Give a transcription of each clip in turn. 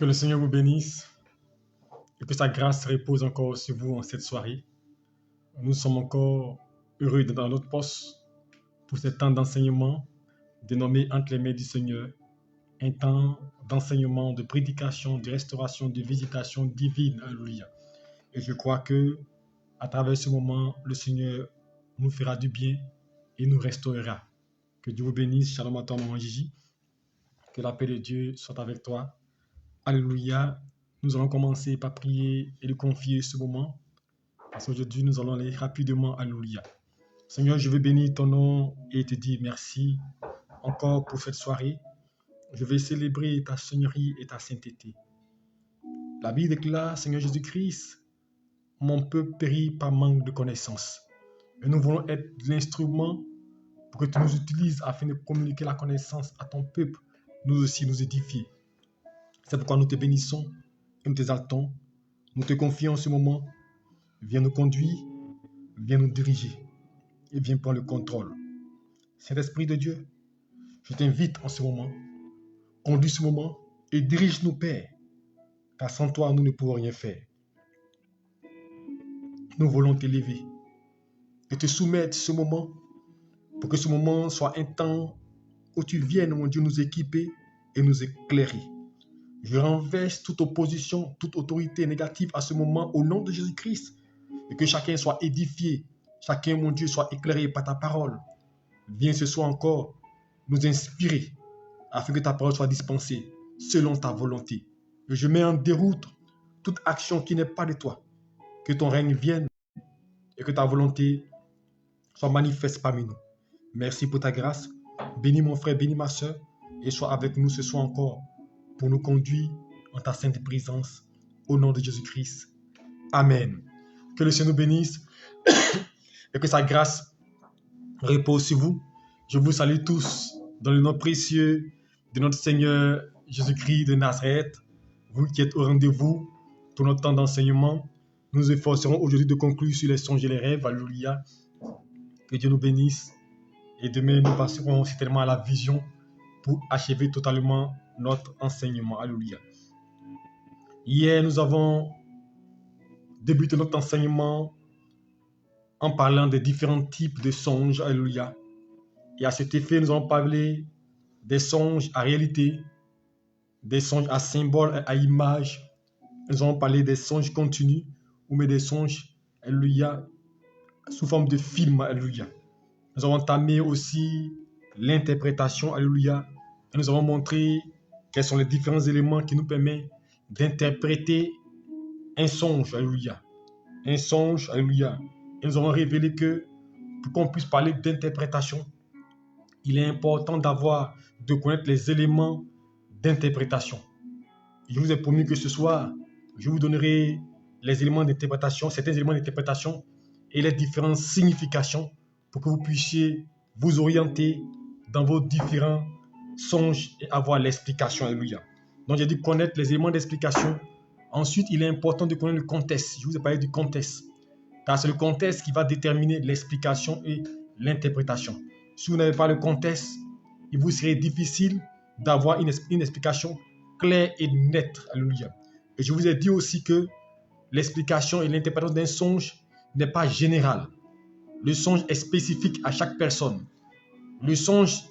Que le Seigneur vous bénisse et que sa grâce repose encore sur vous en cette soirée. Nous sommes encore heureux d'être dans notre poste pour ce temps d'enseignement dénommé entre les mains du Seigneur, un temps d'enseignement, de prédication, de restauration, de visitation divine. Alléluia. Et je crois que à travers ce moment, le Seigneur nous fera du bien et nous restaurera. Que Dieu vous bénisse. Shalom à toi, maman Gigi. Que la paix de Dieu soit avec toi. Alléluia. Nous allons commencer par prier et lui confier ce moment. Parce qu'aujourd'hui, nous allons aller rapidement. Alléluia. Seigneur, je veux bénir ton nom et te dire merci encore pour cette soirée. Je vais célébrer ta seigneurie et ta sainteté. La Bible déclare, Seigneur Jésus-Christ, mon peuple périt par manque de connaissance. Et nous voulons être l'instrument pour que tu nous utilises afin de communiquer la connaissance à ton peuple, nous aussi nous édifier. C'est pourquoi nous te bénissons et nous t'exaltons. Nous te confions en ce moment. Viens nous conduire, viens nous diriger et viens prendre le contrôle. Saint-Esprit de Dieu, je t'invite en ce moment, conduis ce moment et dirige-nous, Père, car sans toi, nous ne pouvons rien faire. Nous voulons t'élever et te soumettre ce moment pour que ce moment soit un temps où tu viennes, mon Dieu, nous équiper et nous éclairer. Je renverse toute opposition, toute autorité négative à ce moment au nom de Jésus-Christ et que chacun soit édifié, chacun, mon Dieu, soit éclairé par ta parole. Viens ce soir encore nous inspirer afin que ta parole soit dispensée selon ta volonté. Et je mets en déroute toute action qui n'est pas de toi. Que ton règne vienne et que ta volonté soit manifeste parmi nous. Merci pour ta grâce. Bénis mon frère, bénis ma soeur et sois avec nous ce soir encore pour nous conduire en ta sainte présence au nom de Jésus-Christ. Amen. Que le Seigneur nous bénisse et que sa grâce repose sur vous. Je vous salue tous dans le nom précieux de notre Seigneur Jésus-Christ de Nazareth. Vous qui êtes au rendez-vous pour notre temps d'enseignement, nous nous efforcerons aujourd'hui de conclure sur les songes et les rêves. Alléluia. Que Dieu nous bénisse. Et demain, nous passerons certainement à la vision pour achever totalement notre enseignement. Alléluia. Hier, nous avons débuté notre enseignement en parlant des différents types de songes. Alléluia. Et à cet effet, nous allons parler des songes à réalité, des songes à symbole, à image. Nous allons parler des songes continus ou mais des songes, alléluia, sous forme de film. Alléluia. Nous avons entamé aussi l'interprétation. Alléluia. Et nous avons montré quels sont les différents éléments qui nous permettent d'interpréter un songe. Alléluia. Un songe. Alléluia. Et nous avons révélé que pour qu'on puisse parler d'interprétation, il est important de connaître les éléments d'interprétation. Je vous ai promis que ce soir, je vous donnerai les éléments d'interprétation, certains éléments d'interprétation et les différentes significations pour que vous puissiez vous orienter dans vos différents songes et avoir l'explication. Alléluia. Donc j'ai dit connaître les éléments d'explication. Ensuite, il est important de connaître le contexte. Je vous ai parlé du contexte, car c'est le contexte qui va déterminer l'explication et l'interprétation. Si vous n'avez pas le contexte, il vous serait difficile d'avoir une explication claire et nette. Alléluia. Et je vous ai dit aussi que l'explication et l'interprétation d'un songe n'est pas générale. Le songe est spécifique à chaque personne. Le songe,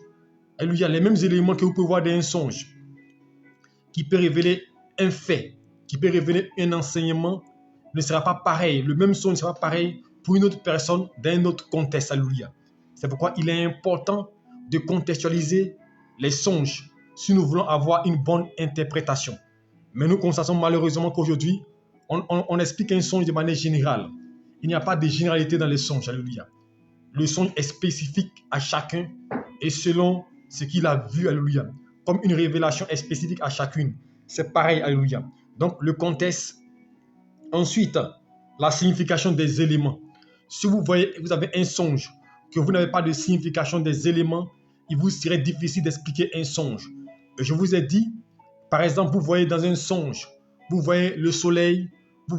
alléluia, les mêmes éléments que vous pouvez voir dans un songe, qui peut révéler un fait, qui peut révéler un enseignement, ne sera pas pareil. Le même songe ne sera pas pareil pour une autre personne dans un autre contexte. Alléluia. C'est pourquoi il est important de contextualiser les songes si nous voulons avoir une bonne interprétation. Mais nous constatons malheureusement qu'aujourd'hui, on explique un songe de manière générale. Il n'y a pas de généralité dans les songes. Alléluia. Le songe est spécifique à chacun et selon ce qu'il a vu. Alléluia. Comme une révélation est spécifique à chacune. C'est pareil. Alléluia. Donc, le contexte. Ensuite, la signification des éléments. Si vous voyez, vous avez un songe, que vous n'avez pas de signification des éléments, il vous serait difficile d'expliquer un songe. Et je vous ai dit, par exemple, vous voyez dans un songe, vous voyez le soleil, vous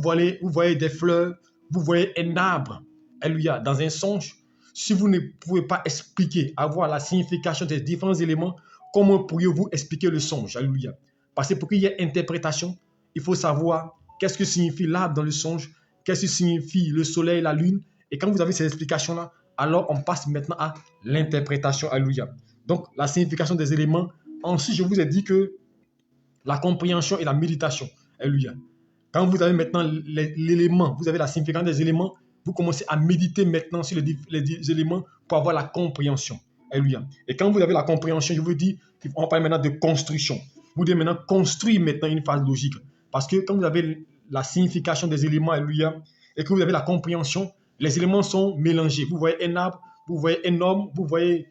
voyez des fleurs, vous voyez un arbre. Alléluia. Dans un songe, si vous ne pouvez pas expliquer, avoir la signification des différents éléments, comment pourriez-vous expliquer le songe? Alléluia. Parce que pour qu'il y ait interprétation, il faut savoir qu'est-ce que signifie l'arbre dans le songe, qu'est-ce que signifie le soleil, la lune. Et quand vous avez ces explications-là, alors on passe maintenant à l'interprétation. Alléluia. Donc, la signification des éléments. Ensuite, je vous ai dit que la compréhension et la méditation. Alléluia. Quand vous avez maintenant l'élément, vous avez la signification des éléments, vous commencez à méditer maintenant sur les éléments pour avoir la compréhension. Alléluia. Et quand vous avez la compréhension, je vous dis, on parle maintenant de construction. Vous devez maintenant construire maintenant une phase logique. Parce que quand vous avez la signification des éléments, alléluia, et que vous avez la compréhension, les éléments sont mélangés. Vous voyez un arbre, vous voyez un homme, vous voyez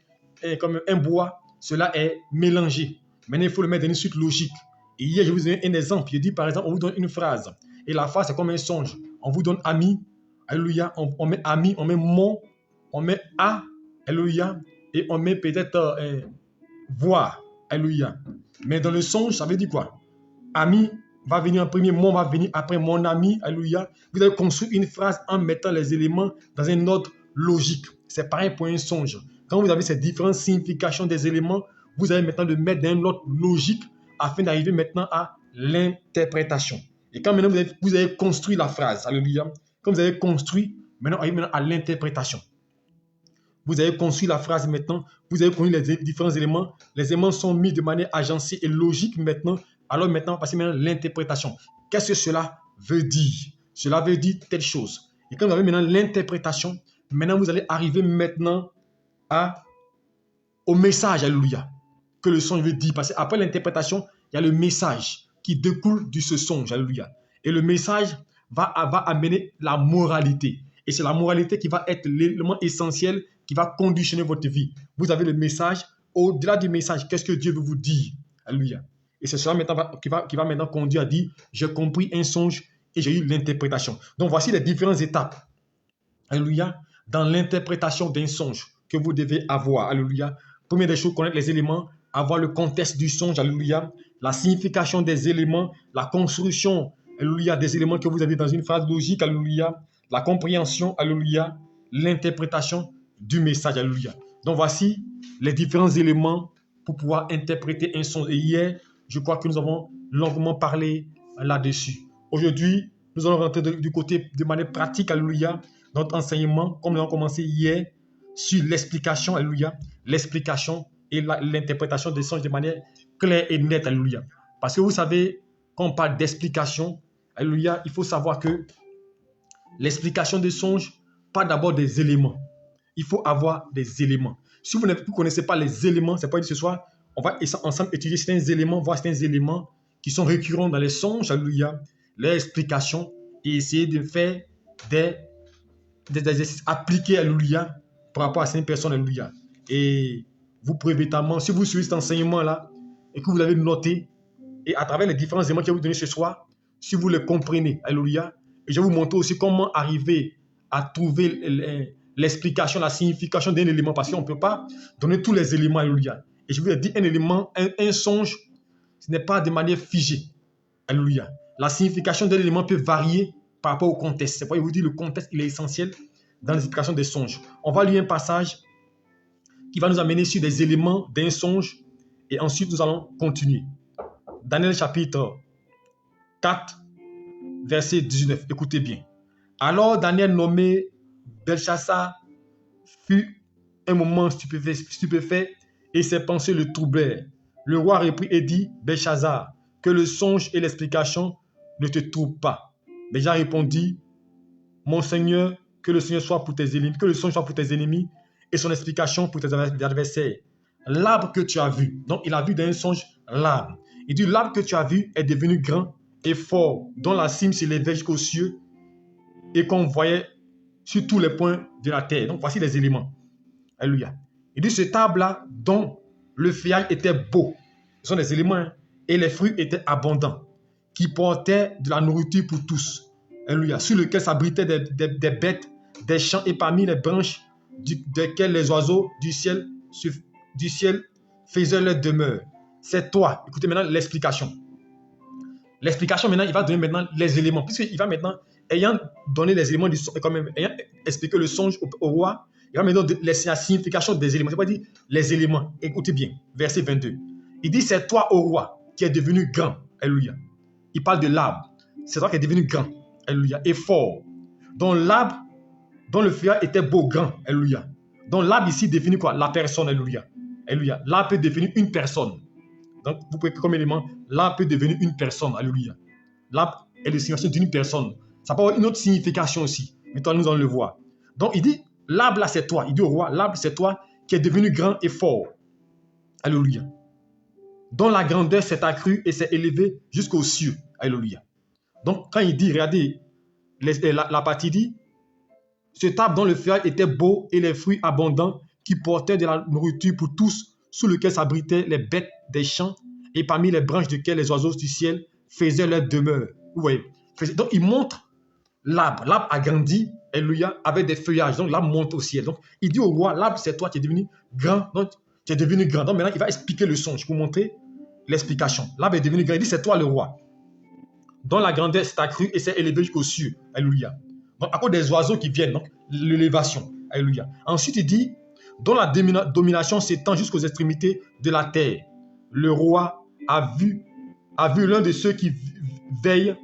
comme un bois, cela est mélangé. Maintenant, il faut le mettre dans une suite logique. Et hier, je vous ai donné un exemple. Je dis par exemple, on vous donne une phrase. Et la phrase, c'est comme un songe. On vous donne ami, alléluia, on met ami, on met mon, on met a, alléluia, et on met peut-être voir, alléluia. Mais dans le songe, ça veut dire quoi? Ami va venir en premier, mon va venir après mon ami, alléluia. Vous allez construire une phrase en mettant les éléments dans un ordre logique. C'est pareil pour un songe. Quand vous avez ces différentes significations des éléments, vous allez maintenant le mettre dans un ordre logique afin d'arriver maintenant à l'interprétation. Et quand maintenant vous avez construit la phrase, alléluia, quand vous avez construit, maintenant arrive maintenant à l'interprétation. Vous avez construit la phrase maintenant, vous avez construit les différents éléments, les éléments sont mis de manière agencée et logique maintenant. Alors maintenant, passez maintenant à l'interprétation. Qu'est-ce que cela veut dire? Cela veut dire telle chose. Et quand vous avez maintenant l'interprétation, maintenant vous allez arriver maintenant au message, alléluia, que le songe veut dire. Parce qu'après l'interprétation, il y a le message qui découle de ce songe, alléluia. Et le message va amener la moralité. Et c'est la moralité qui va être l'élément essentiel qui va conditionner votre vie. Vous avez le message. Au-delà du message, qu'est-ce que Dieu veut vous dire? Alléluia. Et c'est cela maintenant qui va maintenant conduire à dire, j'ai compris un songe et j'ai eu l'interprétation. Donc voici les différentes étapes, alléluia, dans l'interprétation d'un songe que vous devez avoir, alléluia. Première des choses, connaître les éléments, avoir le contexte du songe, alléluia, la signification des éléments, la construction, alléluia, des éléments que vous avez dans une phase logique, alléluia, la compréhension, alléluia, l'interprétation du message, alléluia. Donc voici les différents éléments pour pouvoir interpréter un songe. Et hier, je crois que nous avons longuement parlé là-dessus. Aujourd'hui, nous allons rentrer du côté de manière pratique, alléluia, notre enseignement, comme nous avons commencé hier, sur l'explication, alléluia, l'explication et l'interprétation des songes de manière claire et nette, alléluia. Parce que vous savez, quand on parle d'explication, alléluia, il faut savoir que l'explication des songes, pas d'abord des éléments. Il faut avoir des éléments. Si vous ne connaissez pas les éléments, c'est pas dit ce soir, on va ensemble étudier certains éléments, voir certains éléments qui sont récurrents dans les songes, alléluia, les explications, et essayer de faire des exercices appliqués, alléluia, par rapport à certaines personnes, alléluia. Et vous pouvez véritablement, si vous suivez cet enseignement-là, et que vous l'avez noté, et à travers les différents éléments que je vais vous donner ce soir, si vous les comprenez, alléluia, et je vais vous montrer aussi comment arriver à trouver l'explication, la signification d'un élément, parce qu'on ne peut pas donner tous les éléments, alléluia. Et je vous ai dit, un élément, un songe, ce n'est pas de manière figée. Alléluia. La signification d'un élément peut varier par rapport au contexte. C'est pourquoi je vous dis, le contexte, il est essentiel dans l'explication des songes. On va lire un passage qui va nous amener sur des éléments d'un songe et ensuite nous allons continuer. Daniel chapitre 4, verset 19. Écoutez bien. Alors Daniel nommé Belchassar fut un moment stupéfait et ses pensées le troublèrent. Le roi reprit et dit, Belchassar, que le songe et l'explication ne te troublent pas. Belchassar répondit, mon Seigneur, que le Seigneur soit pour tes ennemis, que le songe soit pour tes ennemis et son explication pour tes adversaires. L'arbre que tu as vu, donc il a vu dans un songe l'arbre. Il dit, l'arbre que tu as vu est devenu grand et fort, dont la cime s'élevait jusqu'aux cieux et qu'on voyait sur tous les points de la terre. Donc voici les éléments. Alléluia. Il dit, cet arbre-là, dont le feuillage était beau, ce sont des éléments, hein, et les fruits étaient abondants, qui portaient de la nourriture pour tous. Alléluia. Sur lequel s'abritaient des bêtes, des champs, et parmi les branches desquelles les oiseaux du ciel faisaient leur demeure. C'est toi. Écoutez maintenant l'explication. L'explication maintenant, il va donner maintenant les éléments. Puisqu'il va maintenant, ayant donné les éléments du songe, quand même, ayant expliqué le songe au roi, il va maintenant donner la signification des éléments. C'est pas dire les éléments. Écoutez bien, verset 22. Il dit, c'est toi, ô roi, qui est devenu grand. Alléluia. Il parle de l'arbre. C'est toi qui est devenu grand. Alléluia. Et fort. Donc l'arbre, dont le feuillage était beau, grand. Alléluia. Donc l'arbre ici définit quoi? La personne. Alléluia. Alléluia. L'arbre peut devenir une personne. Donc vous pouvez comme élément, l'arbre peut devenir une personne. Alléluia. L'arbre est le signification d'une personne. Ça peut avoir une autre signification aussi. Mais toi, nous allons le voir. Donc il dit, l'arbre là c'est toi. Il dit au roi, l'arbre c'est toi qui est devenu grand et fort. Alléluia. Dont la grandeur s'est accrue et s'est élevée jusqu'aux cieux. Alléluia. Donc quand il dit, regardez, la partie dit, cet arbre dont le feuillage était beau et les fruits abondants qui portaient de la nourriture pour tous, sous lequel s'abritaient les bêtes des champs et parmi les branches desquelles les oiseaux du ciel faisaient leur demeure. Vous voyez. Donc il montre l'arbre. L'arbre a grandi, alléluia, avec des feuillages. Donc l'arbre monte au ciel. Donc il dit au roi, l'arbre c'est toi qui es devenu grand. Donc tu es devenu grand. Donc maintenant il va expliquer le songe pour montrer l'explication. L'arbre est devenu grand. Il dit c'est toi le roi. Dont la grandeur s'est accrue et s'est élevée jusqu'aux cieux. Alléluia. Donc à cause des oiseaux qui viennent, donc l'élévation. Alléluia. Ensuite il dit, dont la domination s'étend jusqu'aux extrémités de la terre. Le roi a vu l'un de ceux qui veillent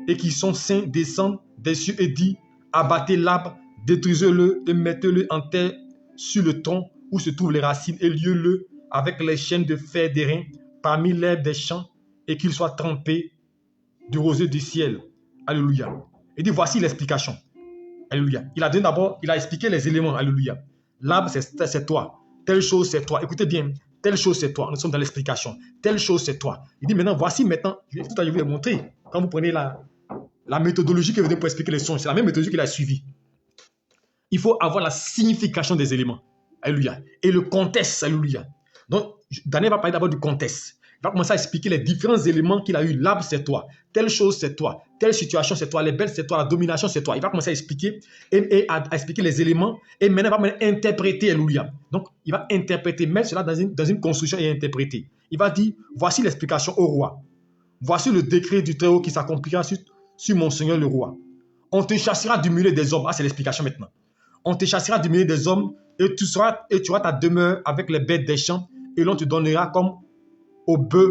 et qui sont saints descendre des cieux et dit, abattez l'arbre, détruisez-le et mettez-le en terre sur le tronc où se trouvent les racines et liez-le avec les chaînes de fer d'airain parmi l'herbe des champs et qu'il soit trempé du rosée du ciel. Alléluia. Il dit, voici l'explication. Alléluia. Il a donné d'abord, il a expliqué les éléments. Alléluia. L'arbre, c'est toi. Telle chose, c'est toi. Écoutez bien. Telle chose, c'est toi. Nous sommes dans l'explication. Telle chose, c'est toi. Il dit maintenant, voici maintenant. Tout à l'heure, je vais vous montrer. Quand vous prenez la méthodologie qu'il veut pour expliquer les songes, c'est la même méthodologie qu'il a suivie. Il faut avoir la signification des éléments. Alléluia. Et le contexte. Alléluia. Donc, Daniel va parler d'abord du contexte. Il va commencer à expliquer les différents éléments qu'il a eu. L'arbre, c'est toi. Telle chose, c'est toi. Telle situation, c'est toi. Les bêtes, c'est toi. La domination, c'est toi. Il va commencer à expliquer et à expliquer les éléments. Et maintenant, il va interpréter. Alléluia. Donc, il va interpréter, mettre cela dans une construction et interpréter. Il va dire, voici l'explication au roi. Voici le décret du Très-Haut qui s'accomplira sur mon Seigneur le roi. On te chassera du milieu des hommes. Ah, c'est l'explication maintenant. On te chassera du milieu des hommes et tu auras ta demeure avec les bêtes des champs et l'on te donnera comme au bœuf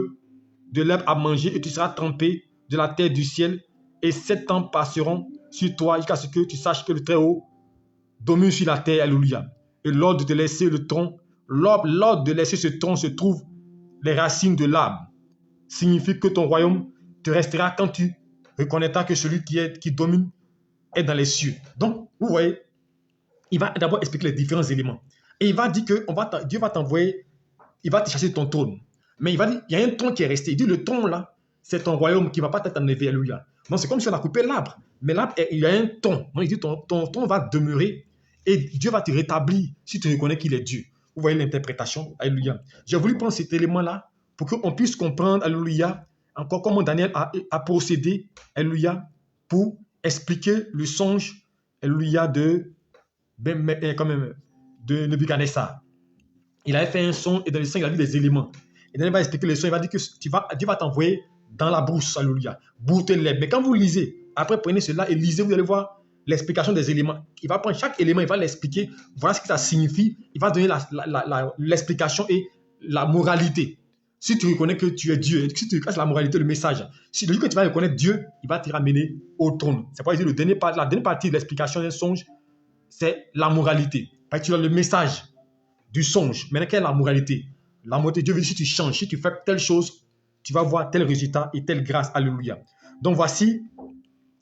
de l'herbe à manger et tu seras trempé de la terre du ciel et 7 ans passeront sur toi jusqu'à ce que tu saches que le Très-Haut domine sur la terre. Alléluia. Et l'ordre de laisser le tronc, l'ordre de laisser ce tronc se trouve les racines de l'arbre signifie que ton royaume te restera quand tu reconnaîtras que celui qui domine est dans les cieux. Donc, vous voyez, il va d'abord expliquer les différents éléments. Et il va dire que Dieu va t'envoyer, il va te chasser de ton trône. Mais il va dire, il y a un tronc qui est resté. Il dit, le tronc là, c'est ton royaume qui ne va pas être enlevé. Alléluia. Donc c'est comme si on a coupé l'arbre. Mais l'arbre, il y a un tronc. Donc il dit, ton tronc va demeurer et Dieu va te rétablir si tu reconnais qu'il est Dieu. Vous voyez l'interprétation. Alléluia. J'ai voulu prendre cet élément-là pour qu'on puisse comprendre, alléluia, encore comment Daniel a procédé, alléluia, pour expliquer le songe, alléluia, de Nebuchadnezzar. Il avait fait un son et dans le son, il a vu des éléments. Et Daniel va expliquer le son, il va dire que Dieu va t'envoyer dans la brousse, alléluia, brouter l'herbe. Mais quand vous lisez, après prenez cela et lisez, vous allez voir l'explication des éléments. Il va prendre chaque élément, il va l'expliquer, voilà ce que ça signifie, il va donner l'explication et la moralité. Si tu reconnais que tu es Dieu, si tu reconnais la moralité, le message, si le jour que tu vas reconnaître Dieu, il va te ramener au trône. C'est pourquoi il dit la dernière partie de l'explication d'un songe, c'est la moralité. Parce que tu as le message du songe. Maintenant, quelle est la moralité? La moralité, Dieu veut dire si tu changes, si tu fais telle chose, tu vas voir tel résultat et telle grâce. Alléluia. Donc voici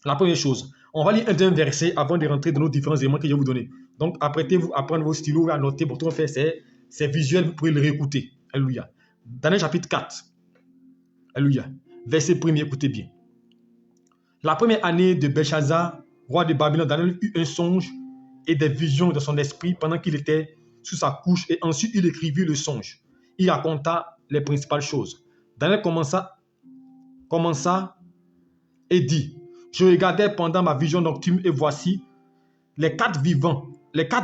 la première chose. On va lire un verset avant de rentrer dans nos différents éléments que je vais vous donner. Donc apprêtez-vous à prendre vos stylos et à noter. Pour tout faire, c'est visuel, vous pouvez le réécouter. Alléluia. Daniel chapitre 4. Alléluia. Verset 1er, écoutez bien. La première année de Belshazzar, roi de Babylone, Daniel eut un songe et des visions dans son esprit pendant qu'il était sous sa couche et ensuite il écrivit le songe. Il raconta les principales choses. Daniel commença et dit, je regardais pendant ma vision nocturne et voici les 4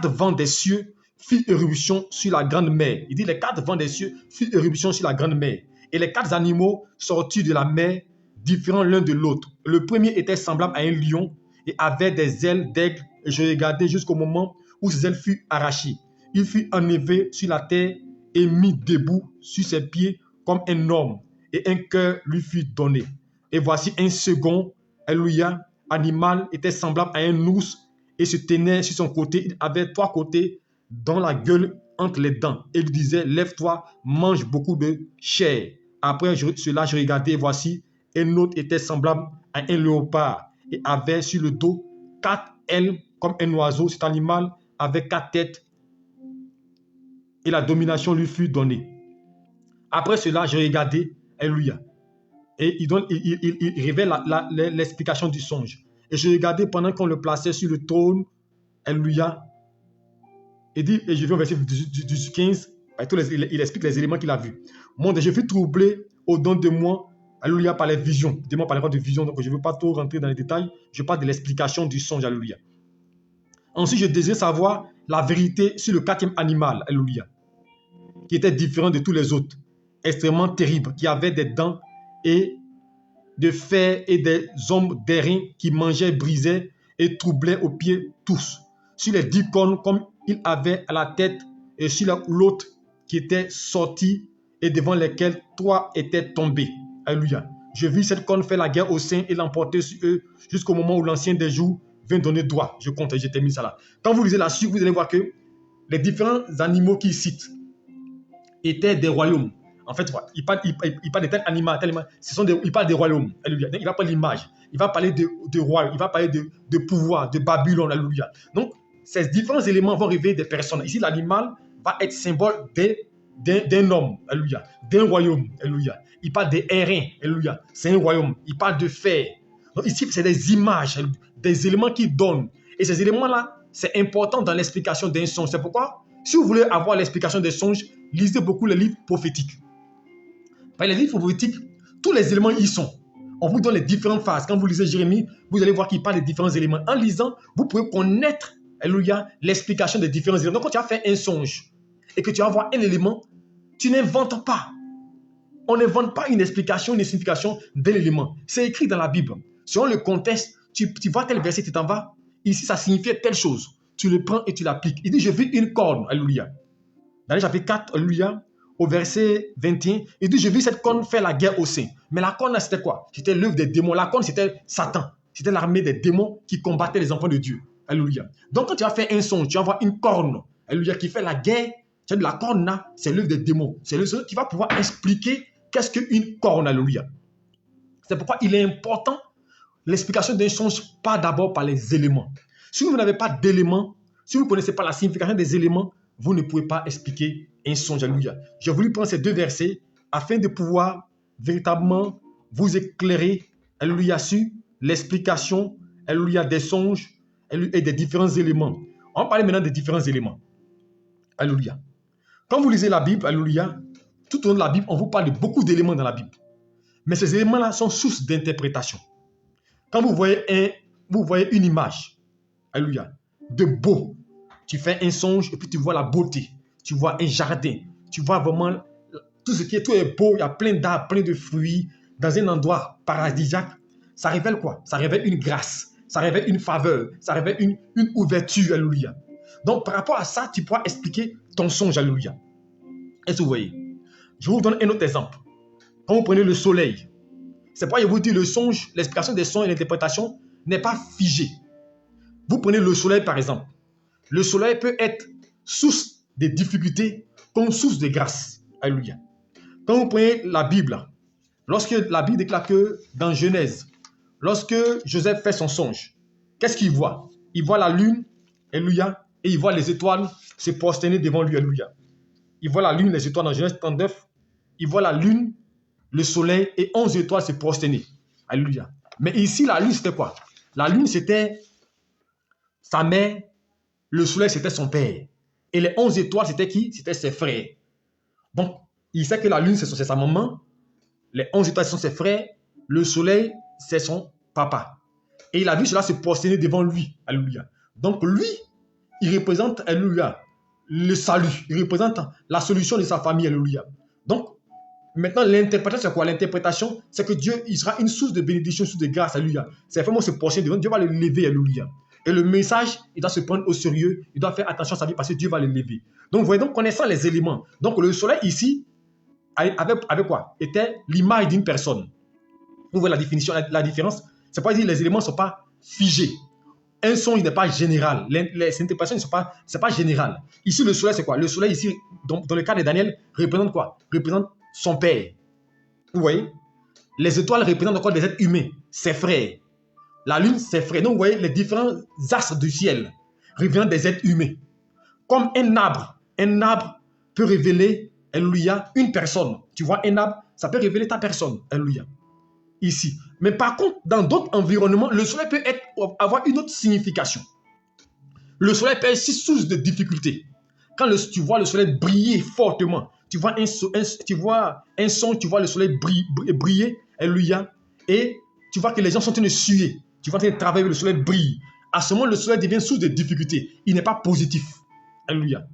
vents des cieux firent éruption sur la grande mer. Il dit les 4 vents des cieux firent éruption sur la grande mer. Et les 4 animaux sortis de la mer, différents l'un de l'autre. Le premier était semblable à un lion et avait des ailes d'aigle. Et je regardais jusqu'au moment où ses ailes furent arrachées. Il fut enlevé sur la terre et mis debout sur ses pieds comme un homme. et un cœur lui fut donné. Et voici un second, alléluia, animal était semblable à un ours et se tenait sur son côté. Il avait 3 côtés dans la gueule entre les dents. Et il disait, lève-toi, mange beaucoup de chair. Après cela, je regardais et voici, un autre était semblable à un léopard et avait sur le dos 4 ailes comme un oiseau. Cet animal avait 4 têtes et la domination lui fut donnée. Après cela, je regardais, alléluia. Et il révèle l'explication du songe. Et je regardais pendant qu'on le plaçait sur le trône, alléluia. Et je vais au verset 15, il explique les éléments qu'il a vus. Mon Dieu, je fus troublé au-dedans de moi, alléluia, par les visions. Dis-moi par les de visions, donc je ne veux pas trop rentrer dans les détails. Je parle de l'explication du songe, alléluia. Ensuite, je désirais savoir la vérité sur le 4e animal, alléluia, qui était différent de tous les autres, extrêmement terrible, qui avait des dents et de fer et des hommes d'airain qui mangeaient, brisaient et troublaient aux pieds tous. Sur les 10 cornes, comme il avait à la tête, et sur l'autre qui était sorti et devant lesquels 3 étaient tombés. Alléluia. Je vis cette corne faire la guerre aux saints et l'emporter sur eux jusqu'au moment où l'ancien des jours vint donner droit. Je compte et j'ai terminé ça là. Quand vous lisez la suite, vous allez voir que les différents animaux qu'il cite étaient des royaumes. En fait, il parle de tel animal, il parle des royaumes. Alléluia. Il va parler l'image. Il va parler de roi. Il va parler de pouvoir, de Babylone. Alléluia. Donc, ces différents éléments vont révéler des personnes. Ici, l'animal va être symbole d'un homme. Alléluia. D'un royaume. Alléluia. Il parle des airains. Alléluia. C'est un royaume. Il parle de fer. Donc, ici, c'est des images, des éléments qu'il donne. Et ces éléments-là, c'est important dans l'explication d'un songe. C'est pourquoi, si vous voulez avoir l'explication des songes, lisez beaucoup les livres prophétiques. Dans les livres prophétiques, tous les éléments y sont. On vous donne les différentes phases. Quand vous lisez Jérémie, vous allez voir qu'il parle des différents éléments. En lisant, vous pouvez connaître, alléluia, l'explication des différents éléments. Donc, quand tu as fait un songe et que tu vas voir un élément, tu n'inventes pas. On n'invente pas une explication, une signification d'un élément. C'est écrit dans la Bible. Selon le contexte, tu vois tel verset, tu t'en vas. Ici, ça signifiait telle chose. Tu le prends et tu l'appliques. Il dit, je vis une corne, alléluia. Dans le chapitre 4, alléluia, au verset 21, il dit, je vis cette corne faire la guerre aux saints. Mais la corne, c'était quoi? C'était l'œuvre des démons. La corne, c'était Satan. C'était l'armée des démons qui combattaient les enfants de Dieu. Alléluia. Donc, quand tu as fait un songe, tu vas voir une corne, alléluia, qui fait la guerre. Tu as de la corne là, c'est l'œuvre des démons. C'est l'œuvre qui va pouvoir expliquer qu'est-ce qu'une corne, alléluia. C'est pourquoi il est important, l'explication d'un songe part d'abord par les éléments. Si vous n'avez pas d'éléments, si vous ne connaissez pas la signification des éléments, vous ne pouvez pas expliquer un songe, alléluia. J'ai voulu prendre ces 2 versets afin de pouvoir véritablement vous éclairer, alléluia, sur l'explication, alléluia, des songes et des différents éléments. On va parler maintenant des différents éléments. Alléluia. Quand vous lisez la Bible, alléluia, tout au long de la Bible, on vous parle de beaucoup d'éléments dans la Bible. Mais ces éléments-là sont source d'interprétation. Quand vous voyez une image, alléluia, de beau, tu fais un songe et puis tu vois la beauté. Tu vois un jardin. Tu vois vraiment tout est beau. Il y a plein d'arbres, plein de fruits dans un endroit paradisiaque. Ça révèle quoi? Ça révèle une grâce. Ça révèle une faveur. Ça révèle une ouverture. Alléluia. Donc, par rapport à ça, tu pourras expliquer ton songe. Alléluia. Est-ce que vous voyez? Je vous donne un autre exemple. Quand vous prenez le soleil, c'est pourquoi je vous dis le songe, l'explication des sons et l'interprétation n'est pas figée. Vous prenez le soleil par exemple. Le soleil peut être source de difficultés comme source de grâce. Alléluia. Quand vous prenez la Bible, lorsque la Bible déclare que dans Genèse, lorsque Joseph fait son songe, qu'est-ce qu'il voit? Il voit la lune, alléluia, et il voit les étoiles se prosterner devant lui, alléluia. Il voit la lune, les étoiles dans Genèse 39, il voit la lune, le soleil et 11 étoiles se prosterner. Alléluia. Mais ici, la lune, c'était quoi? La lune, c'était sa mère, le soleil, c'était son père. Et les 11 étoiles, c'était qui? C'était ses frères. Donc, il sait que la lune, c'est sa maman. Les 11 étoiles sont ses frères. Le soleil, c'est son papa. Et il a vu cela se prosterner devant lui. Alléluia. Donc, lui, il représente, alléluia, le salut. Il représente la solution de sa famille. Alléluia. Donc, maintenant, l'interprétation, c'est quoi? L'interprétation, c'est que Dieu, il sera une source de bénédiction, une source de grâce. Alléluia. C'est vraiment se prosterner devant Dieu, va le lever. Alléluia. Et le message, il doit se prendre au sérieux. Il doit faire attention à sa vie parce que Dieu va le lever. Donc, vous voyez, donc, connaissant les éléments. Donc, le soleil ici, avec quoi? Était l'image d'une personne. Vous voyez la définition, la différence? C'est pas dire les éléments ne sont pas figés. Un songe n'est pas général. Les interprétations ne sont pas, c'est pas général. Ici, le soleil, c'est quoi? Le soleil, ici, dans le cas de Daniel, représente quoi? Représente son père. Vous voyez? Les étoiles représentent encore des êtres humains, ses frères. La lune, ses frères. Donc, vous voyez, les différents astres du ciel représentent des êtres humains. Comme un arbre peut révéler, alléluia, une personne. Tu vois, un arbre, ça peut révéler ta personne, alléluia. Ici. Mais par contre, dans d'autres environnements, le soleil peut avoir une autre signification. Le soleil peut être aussi source de difficultés. Quand tu vois le soleil briller fortement, tu vois un son, tu vois le soleil briller, alléluia, et tu vois que les gens sont en train de suer, tu vois en train de travailler, le soleil brille. À ce moment, le soleil devient source de difficultés. Il n'est pas positif. Alléluia.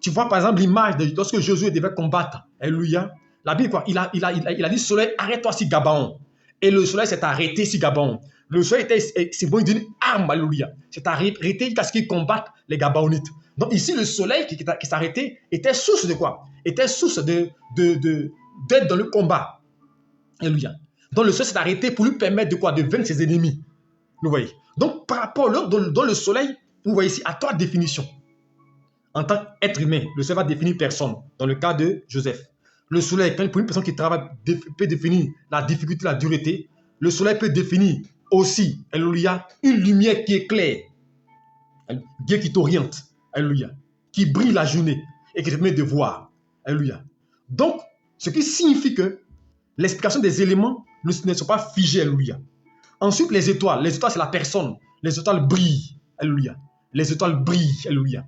Tu vois par exemple l'image de lorsque Josué devait combattre. Alléluia. La Bible, quoi, il a dit soleil, arrête-toi sur Gabaon. Et le soleil s'est arrêté sur Gabaon. Le soleil était symbole d'une arme, alléluia. C'est arrêté jusqu'à ce qu'il combatte les Gabaonites. Donc ici, le soleil qui s'est arrêté était source de quoi? Était source d'aide dans le combat. Alléluia. Donc le soleil s'est arrêté pour lui permettre de quoi? De vaincre ses ennemis. Vous voyez. Donc par rapport dans le soleil, vous voyez ici, à trois définitions. En tant qu'être humain, le soleil va définir personne. Dans le cas de Joseph. Le soleil, pour une personne qui travaille, peut définir la difficulté, la dureté. Le soleil peut définir aussi, alléluia, une lumière qui éclaire. Dieu qui t'oriente, alléluia, qui brille la journée et qui te permet de voir, alléluia. Donc, ce qui signifie que l'explication des éléments ne sont pas figés, alléluia. Ensuite, les étoiles, c'est la personne. Les étoiles brillent, alléluia. Les étoiles brillent, alléluia.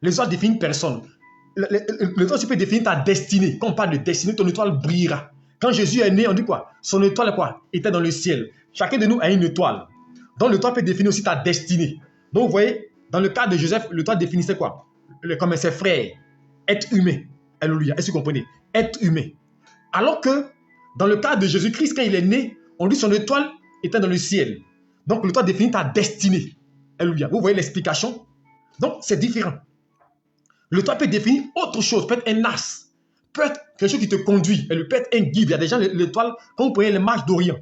Les étoiles définissent personne. L'étoile, tu peux définir ta destinée. Quand on parle de destinée, ton étoile brillera. Quand Jésus est né, on dit quoi? Son étoile quoi? Était dans le ciel. Chacun de nous a une étoile. Donc l'étoile peut définir aussi ta destinée. Donc vous voyez, dans le cas de Joseph, l'étoile définissait quoi? Comme ses frères. Être humain. Alléluia. Est-ce que vous comprenez? Être humain. Alors que dans le cas de Jésus-Christ, quand il est né, on dit son étoile était dans le ciel. Donc l'étoile définit ta destinée. Alléluia. Vous voyez l'explication? Donc c'est différent. L'étoile peut définir autre chose, peut être un as, peut être quelque chose qui te conduit, elle peut être un guide. Il y a des gens, l'étoile, quand vous prenez les marches d'Orient,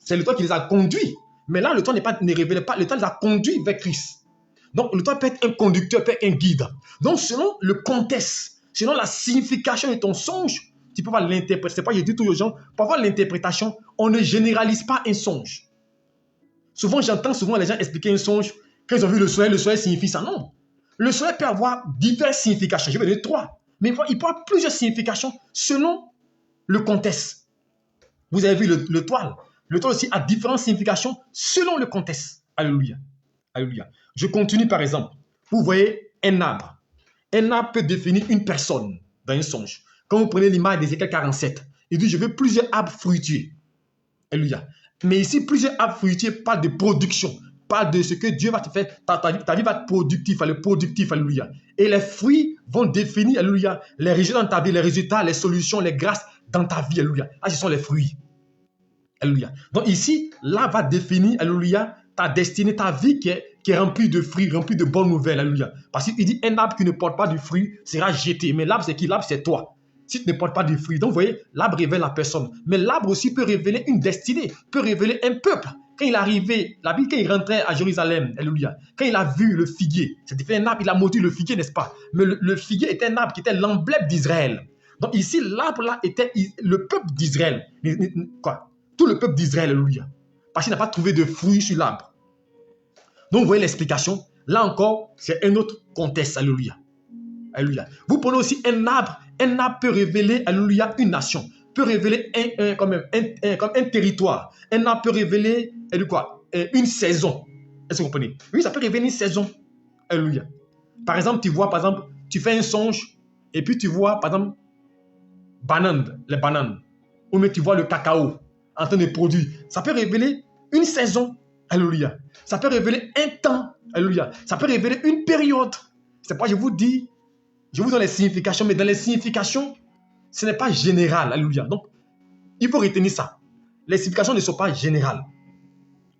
c'est l'étoile qui les a conduits. Mais là, l'étoile ne révèle pas, l'étoile les a conduits vers Christ. Donc, l'étoile peut être un conducteur, peut être un guide. Donc, selon le contexte, selon la signification de ton songe, tu peux voir l'interpréter. C'est pas, je dis toujours aux gens, pour avoir l'interprétation, on ne généralise pas un songe. J'entends souvent les gens expliquer un songe, quand ils ont vu le soleil signifie ça. Non. Le soleil peut avoir diverses significations. Je vais donner 3. Mais il peut avoir plusieurs significations selon le contexte. Vous avez vu l'étoile. L'étoile aussi a différentes significations selon le contexte. Alléluia. Alléluia. Je continue par exemple. Vous voyez un arbre. Un arbre peut définir une personne dans un songe. Quand vous prenez l'image d'Ézéchiel 47, il dit, je veux plusieurs arbres fruitiers. Alléluia. Mais ici, plusieurs arbres fruitiers parlent de production. Parle de ce que Dieu va te faire. Ta vie va être productive, alléluia. Et les fruits vont définir, alléluia, les résultats dans ta vie, les résultats, les solutions, les grâces dans ta vie, alléluia. Ah, ce sont les fruits. Alléluia. Donc ici, là va définir, alléluia, ta destinée, ta vie qui est remplie de fruits, remplie de bonnes nouvelles, alléluia. Parce qu'il dit, un arbre qui ne porte pas de fruits sera jeté. Mais l'arbre, c'est qui? L'arbre, c'est toi. Si tu ne portes pas de fruits. Donc, vous voyez, l'arbre révèle la personne. Mais l'arbre aussi peut révéler une destinée, peut révéler un peuple. Quand il est arrivé, la Bible, quand il rentrait à Jérusalem, alléluia, quand il a vu le figuier, c'était un arbre, il a maudit le figuier, n'est-ce pas? Mais le figuier était un arbre qui était l'emblème d'Israël. Donc ici, l'arbre là était le peuple d'Israël. Quoi? Tout le peuple d'Israël, alléluia. Parce qu'il n'a pas trouvé de fruits sur l'arbre. Donc vous voyez l'explication. Là encore, c'est un autre contexte, alléluia. Alléluia. Vous prenez aussi un arbre peut révéler, alléluia, une nation. Peut révéler comme un territoire. Un arbre peut révéler une saison. Est-ce que vous comprenez? Oui, ça peut révéler une saison. Alléluia. Par exemple, tu fais un songe et puis tu vois, par exemple, les bananes. Ou mais tu vois le cacao en train de produire. Ça peut révéler une saison. Alléluia. Ça peut révéler un temps. Alléluia. Ça peut révéler une période. C'est pas, je vous donne les significations, mais dans les significations, ce n'est pas général. Alléluia. Donc, il faut retenir ça. Les significations ne sont pas générales.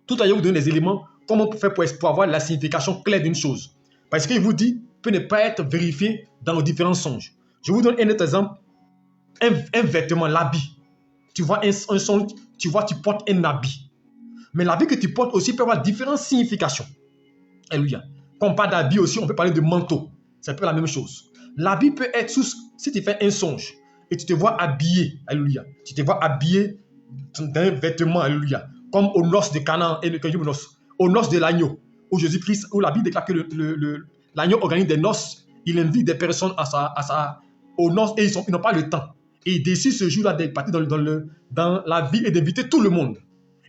Tout à l'heure, je vous donne des éléments, comment on peut faire pour avoir la signification claire d'une chose. Parce qu'il vous dit, peut ne pas être vérifié dans nos différents songes. Je vous donne un autre exemple. un vêtement, l'habit. Tu vois un songe, tu portes un habit. Mais l'habit que tu portes aussi peut avoir différentes significations. Alléluia. Quand on parle d'habit aussi, on peut parler de manteau. C'est un peu la même chose. L'habit peut être si tu fais un songe et tu te vois habillé, alléluia. Tu te vois habillé d'un vêtement, alléluia. Comme aux noces de Canaan et aux noces de l'agneau, où Jésus-Christ, où la Bible déclare que l'agneau organise des noces, il invite des personnes aux noces et ils n'ont pas le temps. Et il décide ce jour-là de partir dans la vie et d'inviter tout le monde.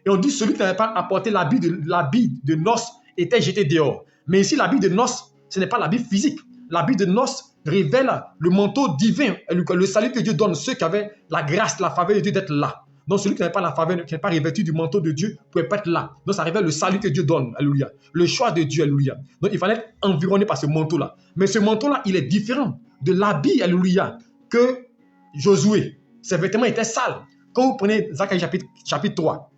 Et on dit celui qui n'avait pas apporté l'habit de noces était jeté dehors. Mais ici, l'habit de noces, ce n'est pas l'habit physique. L'habit de noces révèle le manteau divin, le salut que Dieu donne, ceux qui avaient la grâce, la faveur de Dieu d'être là. Donc celui qui n'avait pas la faveur, qui n'est pas revêtu du manteau de Dieu, ne pouvait pas être là. Donc ça révèle le salut que Dieu donne, alléluia. Le choix de Dieu, alléluia. Donc il fallait être environné par ce manteau-là. Mais ce manteau-là, il est différent de l'habit, alléluia, que Josué. Ses vêtements étaient sales. Quand vous prenez Zacharie chapitre 3,